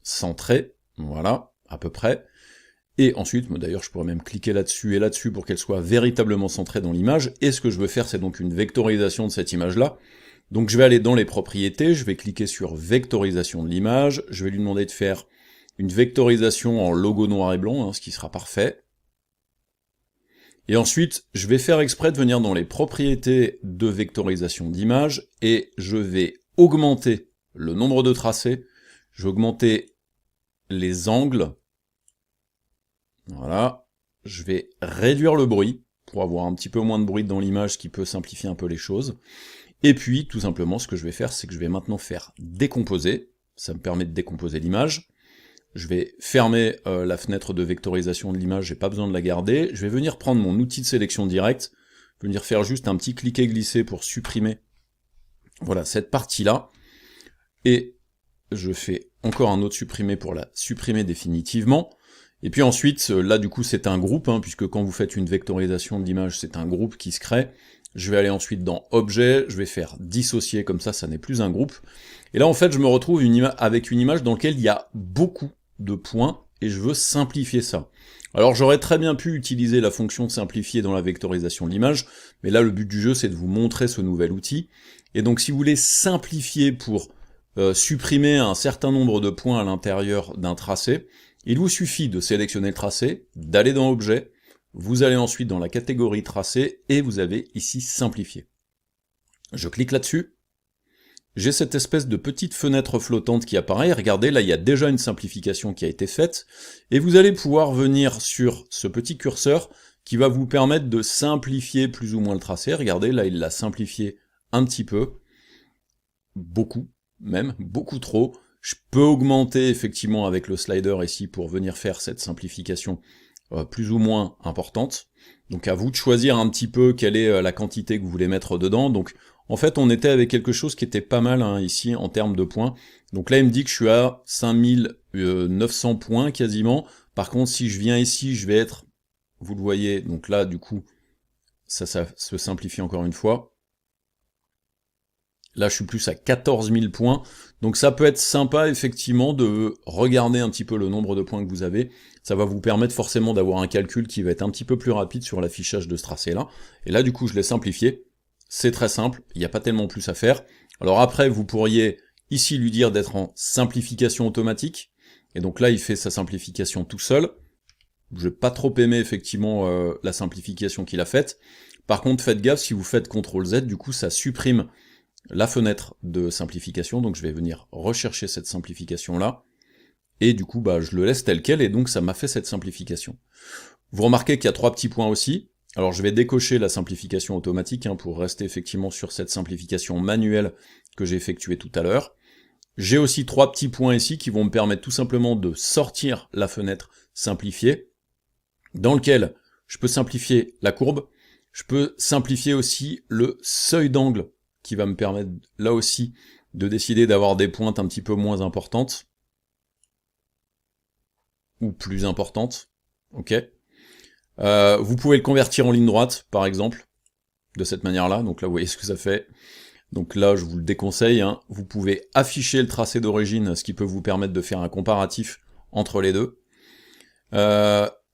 centrée, voilà, à peu près. Et ensuite, d'ailleurs je pourrais même cliquer là-dessus et là-dessus pour qu'elle soit véritablement centrée dans l'image, et ce que je veux faire c'est donc une vectorisation de cette image-là. Donc je vais aller dans les propriétés, je vais cliquer sur vectorisation de l'image, je vais lui demander de faire une vectorisation en logo noir et blanc, hein, ce qui sera parfait. Et ensuite, je vais faire exprès de venir dans les propriétés de vectorisation d'image, et je vais augmenter le nombre de tracés, je vais augmenter les angles, voilà, je vais réduire le bruit, pour avoir un petit peu moins de bruit dans l'image, ce qui peut simplifier un peu les choses. Et puis, tout simplement, ce que je vais faire, c'est que je vais maintenant faire décomposer, ça me permet de décomposer l'image. Je vais fermer la fenêtre de vectorisation de l'image, j'ai pas besoin de la garder. Je vais venir prendre mon outil de sélection directe, venir faire juste un petit cliquer-glisser pour supprimer, voilà, cette partie-là. Et je fais encore un autre supprimer pour la supprimer définitivement. Et puis ensuite, là du coup c'est un groupe, hein, puisque quand vous faites une vectorisation de l'image, c'est un groupe qui se crée. Je vais aller ensuite dans Objet, je vais faire dissocier, comme ça n'est plus un groupe. Et là en fait je me retrouve avec une image dans laquelle il y a beaucoup de points, et je veux simplifier ça. Alors j'aurais très bien pu utiliser la fonction simplifier dans la vectorisation de l'image, mais là le but du jeu c'est de vous montrer ce nouvel outil. Et donc si vous voulez simplifier pour supprimer un certain nombre de points à l'intérieur d'un tracé, il vous suffit de sélectionner le tracé, d'aller dans Objet, vous allez ensuite dans la catégorie tracé, et vous avez ici simplifier. Je clique là-dessus, j'ai cette espèce de petite fenêtre flottante qui apparaît, regardez, là il y a déjà une simplification qui a été faite, et vous allez pouvoir venir sur ce petit curseur qui va vous permettre de simplifier plus ou moins le tracé. Regardez, là il l'a simplifié un petit peu, beaucoup, même, beaucoup trop. Je peux augmenter effectivement avec le slider ici pour venir faire cette simplification plus ou moins importante. Donc à vous de choisir un petit peu quelle est la quantité que vous voulez mettre dedans. Donc en fait on était avec quelque chose qui était pas mal, hein, ici en termes de points. Donc là il me dit que je suis à 5900 points quasiment. Par contre si je viens ici je vais être, vous le voyez, donc là du coup ça se simplifie encore une fois. Là, je suis plus à 14 000 points, donc ça peut être sympa, effectivement, de regarder un petit peu le nombre de points que vous avez. Ça va vous permettre forcément d'avoir un calcul qui va être un petit peu plus rapide sur l'affichage de ce tracé-là. Et là, du coup, je l'ai simplifié. C'est très simple, il n'y a pas tellement plus à faire. Alors après, vous pourriez ici lui dire d'être en simplification automatique. Et donc là, il fait sa simplification tout seul. Je n'ai pas trop aimé, effectivement, la simplification qu'il a faite. Par contre, faites gaffe, si vous faites CTRL-Z, du coup, ça supprime la fenêtre de simplification, donc je vais venir rechercher cette simplification-là, et du coup, je le laisse tel quel, et donc ça m'a fait cette simplification. Vous remarquez qu'il y a 3 petits points aussi, alors je vais décocher la simplification automatique, hein, pour rester effectivement sur cette simplification manuelle que j'ai effectuée tout à l'heure. J'ai aussi 3 petits points ici qui vont me permettre tout simplement de sortir la fenêtre simplifiée, dans lequel je peux simplifier la courbe, je peux simplifier aussi le seuil d'angle, qui va me permettre, là aussi, de décider d'avoir des pointes un petit peu moins importantes, ou plus importantes, ok. Vous pouvez le convertir en ligne droite, par exemple, de cette manière-là, donc là vous voyez ce que ça fait. Donc là je vous le déconseille, hein. Vous pouvez afficher le tracé d'origine, ce qui peut vous permettre de faire un comparatif entre les deux.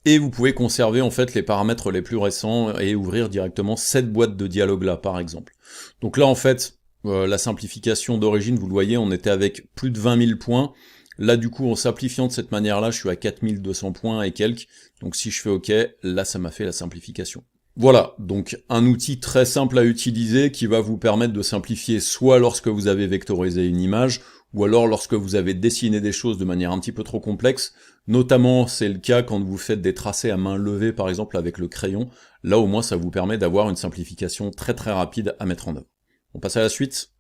Et vous pouvez conserver en fait les paramètres les plus récents et ouvrir directement cette boîte de dialogue là par exemple. Donc là en fait, la simplification d'origine, vous le voyez, on était avec plus de 20 000 points. Là du coup en simplifiant de cette manière là, je suis à 4200 points et quelques. Donc si je fais OK, là ça m'a fait la simplification. Voilà, donc un outil très simple à utiliser qui va vous permettre de simplifier soit lorsque vous avez vectorisé une image, ou alors lorsque vous avez dessiné des choses de manière un petit peu trop complexe, notamment c'est le cas quand vous faites des tracés à main levée par exemple avec le crayon, là au moins ça vous permet d'avoir une simplification très très rapide à mettre en œuvre. On passe à la suite.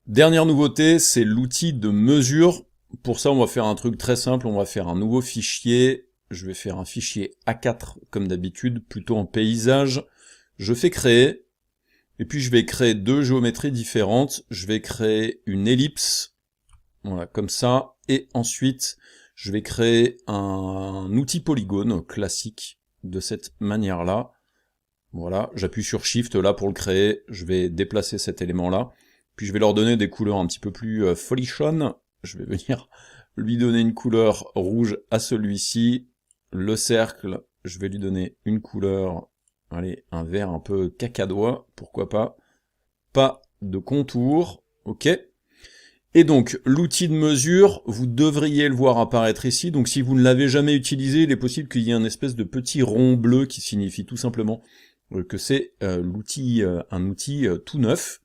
Dernière nouveauté, c'est l'outil de mesure. Pour ça on va faire un truc très simple, on va faire un nouveau fichier, je vais faire un fichier A4 comme d'habitude, plutôt en paysage, je fais créer, et puis je vais créer deux géométries différentes, je vais créer une ellipse, voilà, comme ça, et ensuite je vais créer un outil polygone classique de cette manière-là. Voilà, j'appuie sur Shift là pour le créer, je vais déplacer cet élément-là, puis je vais leur donner des couleurs un petit peu plus folichonnes. Je vais venir lui donner une couleur rouge à celui-ci. Le cercle, je vais lui donner une couleur, allez, un vert un peu cacadois, pourquoi pas. Pas de contour, ok. Et donc, l'outil de mesure, vous devriez le voir apparaître ici. Donc si vous ne l'avez jamais utilisé, il est possible qu'il y ait un espèce de petit rond bleu qui signifie tout simplement que c'est un outil tout neuf.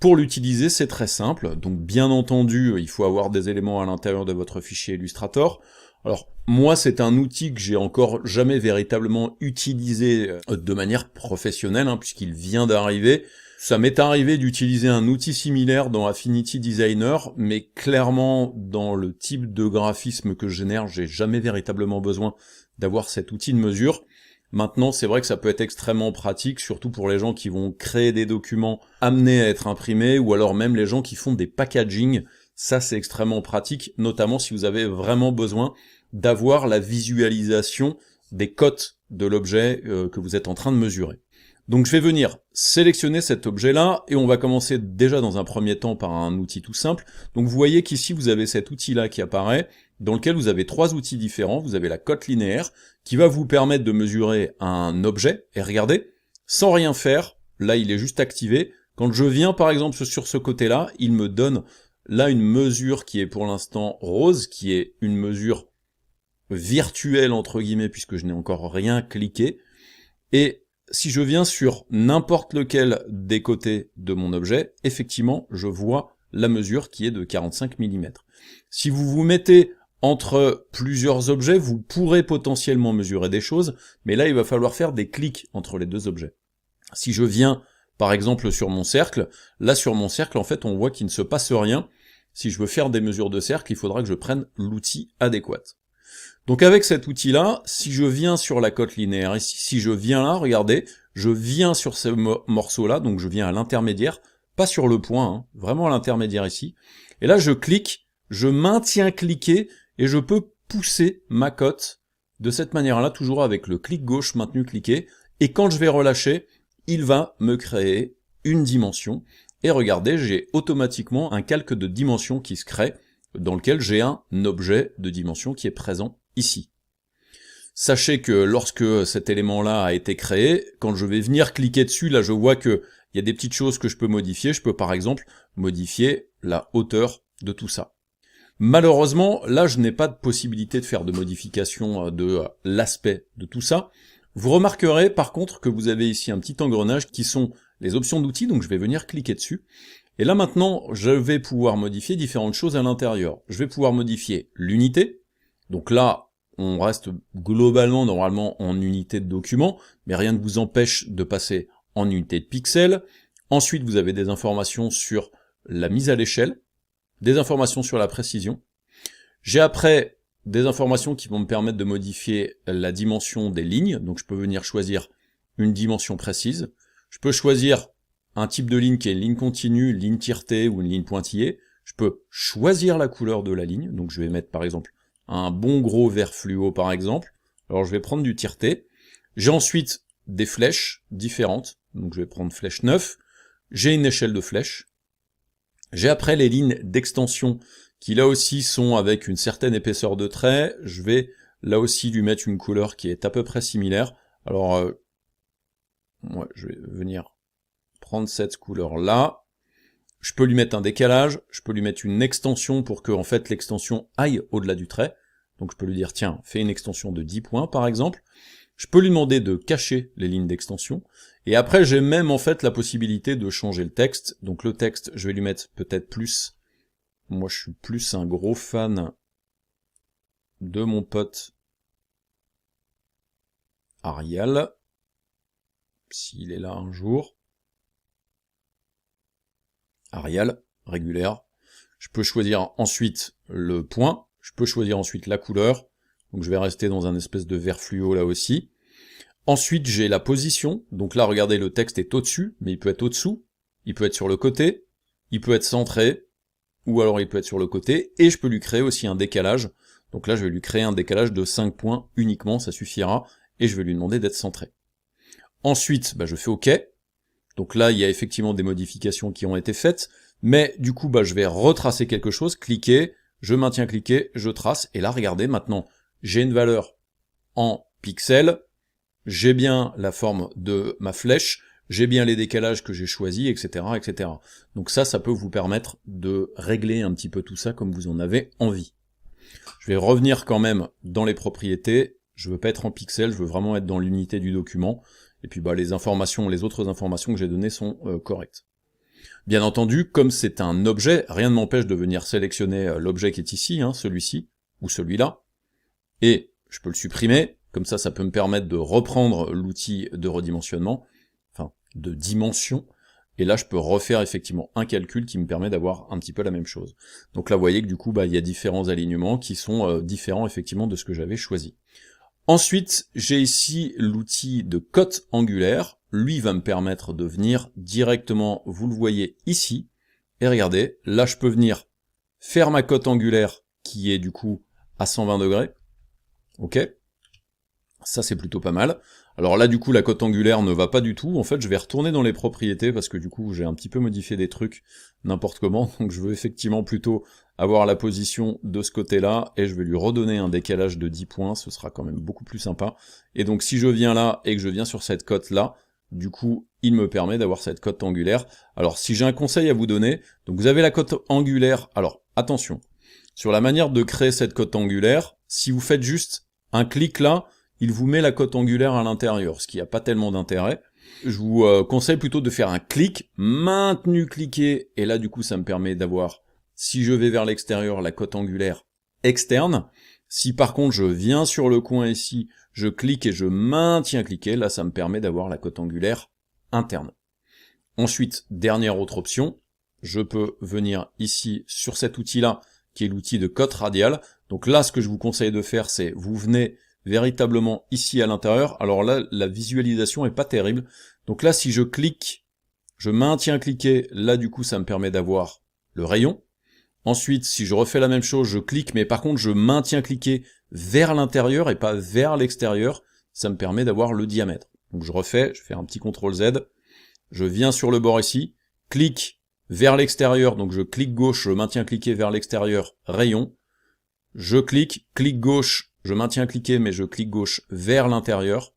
Pour l'utiliser, c'est très simple. Donc bien entendu, il faut avoir des éléments à l'intérieur de votre fichier Illustrator. Alors moi, c'est un outil que j'ai encore jamais véritablement utilisé de manière professionnelle, puisqu'il vient d'arriver. Ça m'est arrivé d'utiliser un outil similaire dans Affinity Designer, mais clairement, dans le type de graphisme que je génère, j'ai jamais véritablement besoin d'avoir cet outil de mesure. Maintenant, c'est vrai que ça peut être extrêmement pratique, surtout pour les gens qui vont créer des documents amenés à être imprimés, ou alors même les gens qui font des packaging. Ça, c'est extrêmement pratique, notamment si vous avez vraiment besoin d'avoir la visualisation des cotes de l'objet que vous êtes en train de mesurer. Donc je vais venir sélectionner cet objet-là, et on va commencer déjà dans un premier temps par un outil tout simple. Donc vous voyez qu'ici vous avez cet outil-là qui apparaît, dans lequel vous avez trois outils différents. Vous avez la cote linéaire, qui va vous permettre de mesurer un objet, et regardez, sans rien faire, là il est juste activé. Quand je viens par exemple sur ce côté-là, il me donne là une mesure qui est pour l'instant rose, qui est une mesure virtuelle entre guillemets, puisque je n'ai encore rien cliqué, et si je viens sur n'importe lequel des côtés de mon objet, effectivement, je vois la mesure qui est de 45 mm. Si vous vous mettez entre plusieurs objets, vous pourrez potentiellement mesurer des choses, mais là, il va falloir faire des clics entre les deux objets. Si je viens, par exemple, sur mon cercle, là, sur mon cercle, en fait, on voit qu'il ne se passe rien. Si je veux faire des mesures de cercle, il faudra que je prenne l'outil adéquat. Donc avec cet outil-là, si je viens sur la cote linéaire ici, si je viens là, regardez, je viens sur ce morceau-là, donc je viens à l'intermédiaire, pas sur le point, vraiment à l'intermédiaire ici, et là je clique, je maintiens cliqué, et je peux pousser ma cote de cette manière-là, toujours avec le clic gauche maintenu cliqué, et quand je vais relâcher, il va me créer une dimension, et regardez, j'ai automatiquement un calque de dimension qui se crée, dans lequel j'ai un objet de dimension qui est présent ici. Sachez que lorsque cet élément-là a été créé, quand je vais venir cliquer dessus, là je vois qu'il y a des petites choses que je peux modifier. Je peux par exemple modifier la hauteur de tout ça. Malheureusement, là je n'ai pas de possibilité de faire de modification de l'aspect de tout ça. Vous remarquerez par contre que vous avez ici un petit engrenage qui sont les options d'outils, donc je vais venir cliquer dessus. Et là maintenant, je vais pouvoir modifier différentes choses à l'intérieur. Je vais pouvoir modifier l'unité. Donc là, on reste globalement, normalement, en unité de document, mais rien ne vous empêche de passer en unité de pixels. Ensuite, vous avez des informations sur la mise à l'échelle, des informations sur la précision. J'ai après des informations qui vont me permettre de modifier la dimension des lignes, donc je peux venir choisir une dimension précise. Je peux choisir un type de ligne qui est une ligne continue, une ligne tiretée ou une ligne pointillée. Je peux choisir la couleur de la ligne, donc je vais mettre par exemple un bon gros vert fluo par exemple. Alors je vais prendre du tireté. J'ai ensuite des flèches différentes, donc je vais prendre flèche 9. J'ai une échelle de flèches. J'ai après les lignes d'extension qui là aussi sont avec une certaine épaisseur de trait. Je vais là aussi lui mettre une couleur qui est à peu près similaire. Alors je vais venir prendre cette couleur là. Je peux lui mettre un décalage, je peux lui mettre une extension pour que en fait l'extension aille au-delà du trait. Donc je peux lui dire tiens, fais une extension de 10 points par exemple. Je peux lui demander de cacher les lignes d'extension. Et après j'ai même en fait la possibilité de changer le texte. Donc le texte, je vais lui mettre peut-être plus Moi, je suis plus un gros fan de mon pote Arial, s'il est là un jour. Arial, régulière. Je peux choisir ensuite le point, je peux choisir ensuite la couleur, donc je vais rester dans un espèce de vert fluo là aussi. Ensuite, j'ai la position, donc là, regardez, le texte est au-dessus, mais il peut être au-dessous, il peut être sur le côté, il peut être centré, ou alors il peut être sur le côté, et je peux lui créer aussi un décalage. Donc là, je vais lui créer un décalage de 5 points uniquement, ça suffira, et je vais lui demander d'être centré. Ensuite, je fais OK. Donc là, il y a effectivement des modifications qui ont été faites, mais du coup, je vais retracer quelque chose, cliquer, je maintiens cliquer, je trace, et là, regardez, maintenant, j'ai une valeur en pixels, j'ai bien la forme de ma flèche, j'ai bien les décalages que j'ai choisis, etc., etc. Donc ça peut vous permettre de régler un petit peu tout ça comme vous en avez envie. Je vais revenir quand même dans les propriétés, je veux pas être en pixels, je veux vraiment être dans l'unité du document, et puis les autres informations que j'ai données sont correctes. Bien entendu, comme c'est un objet, rien ne m'empêche de venir sélectionner l'objet qui est ici, celui-ci, ou celui-là, et je peux le supprimer, comme ça peut me permettre de reprendre l'outil de redimensionnement, enfin de dimension, et là je peux refaire effectivement un calcul qui me permet d'avoir un petit peu la même chose. Donc là vous voyez que du coup il y a différents alignements qui sont différents effectivement de ce que j'avais choisi. Ensuite, j'ai ici l'outil de cote angulaire. Lui va me permettre de venir directement, vous le voyez ici, et regardez, là je peux venir faire ma cote angulaire qui est du coup à 120 degrés. Ok, ça c'est plutôt pas mal. Alors là du coup la cote angulaire ne va pas du tout, en fait je vais retourner dans les propriétés parce que du coup j'ai un petit peu modifié des trucs n'importe comment, donc je veux effectivement plutôt avoir la position de ce côté-là, et je vais lui redonner un décalage de 10 points, ce sera quand même beaucoup plus sympa. Et donc si je viens là, et que je viens sur cette cote-là, du coup, il me permet d'avoir cette cote angulaire. Alors si j'ai un conseil à vous donner, donc vous avez la cote angulaire, alors attention, sur la manière de créer cette cote angulaire, si vous faites juste un clic là, il vous met la cote angulaire à l'intérieur, ce qui n'a pas tellement d'intérêt. Je vous conseille plutôt de faire un clic, maintenu cliquer, et là du coup ça me permet d'avoir, si je vais vers l'extérieur, la cote angulaire externe. Si par contre je viens sur le coin ici, je clique et je maintiens cliquer, là ça me permet d'avoir la cote angulaire interne. Ensuite, dernière autre option, je peux venir ici sur cet outil-là, qui est l'outil de cote radiale. Donc là, ce que je vous conseille de faire, c'est vous venez véritablement ici à l'intérieur. Alors là, la visualisation est pas terrible. Donc là, si je clique, je maintiens cliquer, là du coup ça me permet d'avoir le rayon. Ensuite, si je refais la même chose, je clique, mais par contre je maintiens cliquer vers l'intérieur et pas vers l'extérieur, ça me permet d'avoir le diamètre. Donc je refais, je fais un petit CTRL Z, je viens sur le bord ici, clique vers l'extérieur, donc je clique gauche, je maintiens cliquer vers l'extérieur, rayon, je clique, clic gauche, je maintiens cliquer, mais je clique gauche vers l'intérieur,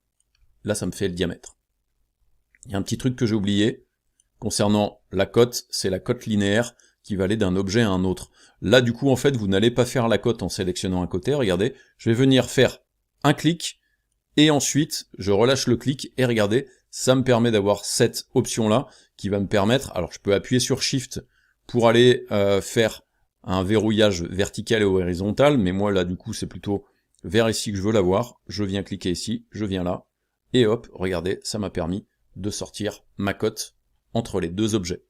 là ça me fait le diamètre. Il y a un petit truc que j'ai oublié, concernant la cote, c'est la cote linéaire, qui va aller d'un objet à un autre. Là, du coup, en fait, vous n'allez pas faire la cote en sélectionnant un côté, regardez, je vais venir faire un clic, et ensuite, je relâche le clic, et regardez, ça me permet d'avoir cette option-là, qui va me permettre, alors je peux appuyer sur Shift pour aller faire un verrouillage vertical et horizontal, mais moi, là, du coup, c'est plutôt vers ici que je veux l'avoir, je viens cliquer ici, je viens là, et hop, regardez, ça m'a permis de sortir ma cote entre les deux objets.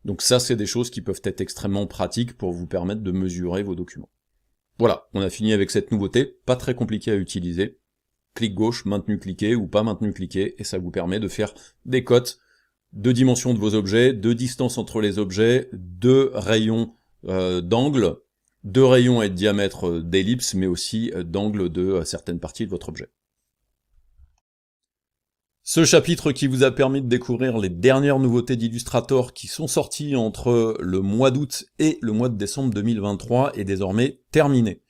Donc ça, c'est des choses qui peuvent être extrêmement pratiques pour vous permettre de mesurer vos documents. Voilà, on a fini avec cette nouveauté, pas très compliqué à utiliser. Clic gauche, maintenu cliquer ou pas maintenu cliquer, et ça vous permet de faire des cotes de dimension de vos objets, de distance entre les objets, de rayons d'angle, de rayons et de diamètre d'ellipse, mais aussi d'angle de certaines parties de votre objet. Ce chapitre qui vous a permis de découvrir les dernières nouveautés d'Illustrator qui sont sorties entre le mois d'août et le mois de décembre 2023 est désormais terminé.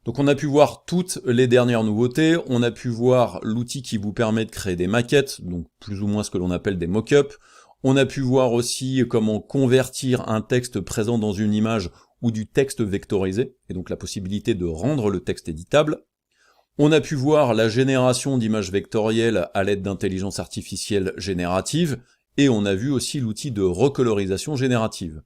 Donc on a pu voir toutes les dernières nouveautés, on a pu voir l'outil qui vous permet de créer des maquettes, donc plus ou moins ce que l'on appelle des mock-ups. On a pu voir aussi comment convertir un texte présent dans une image ou du texte vectorisé, et donc la possibilité de rendre le texte éditable. On a pu voir la génération d'images vectorielles à l'aide d'intelligence artificielle générative, et on a vu aussi l'outil de recolorisation générative.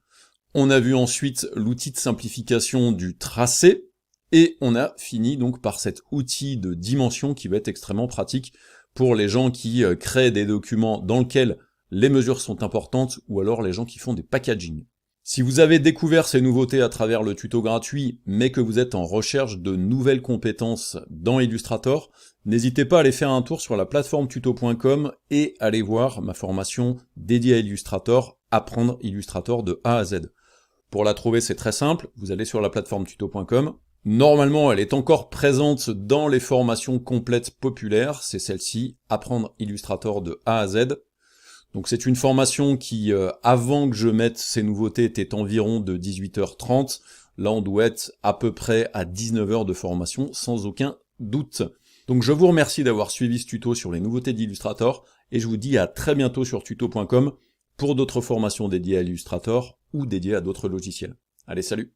On a vu ensuite l'outil de simplification du tracé, et on a fini donc par cet outil de dimension qui va être extrêmement pratique pour les gens qui créent des documents dans lesquels les mesures sont importantes, ou alors les gens qui font des packaging. Si vous avez découvert ces nouveautés à travers le tuto gratuit, mais que vous êtes en recherche de nouvelles compétences dans Illustrator, n'hésitez pas à aller faire un tour sur la plateforme tuto.com et aller voir ma formation dédiée à Illustrator, apprendre Illustrator de A à Z. Pour la trouver, c'est très simple, vous allez sur la plateforme tuto.com. Normalement, elle est encore présente dans les formations complètes populaires, c'est celle-ci, apprendre Illustrator de A à Z. Donc c'est une formation qui, avant que je mette ces nouveautés, était environ de 18h30. Là, on doit être à peu près à 19h de formation, sans aucun doute. Donc je vous remercie d'avoir suivi ce tuto sur les nouveautés d'Illustrator, et je vous dis à très bientôt sur tuto.com pour d'autres formations dédiées à Illustrator ou dédiées à d'autres logiciels. Allez, salut!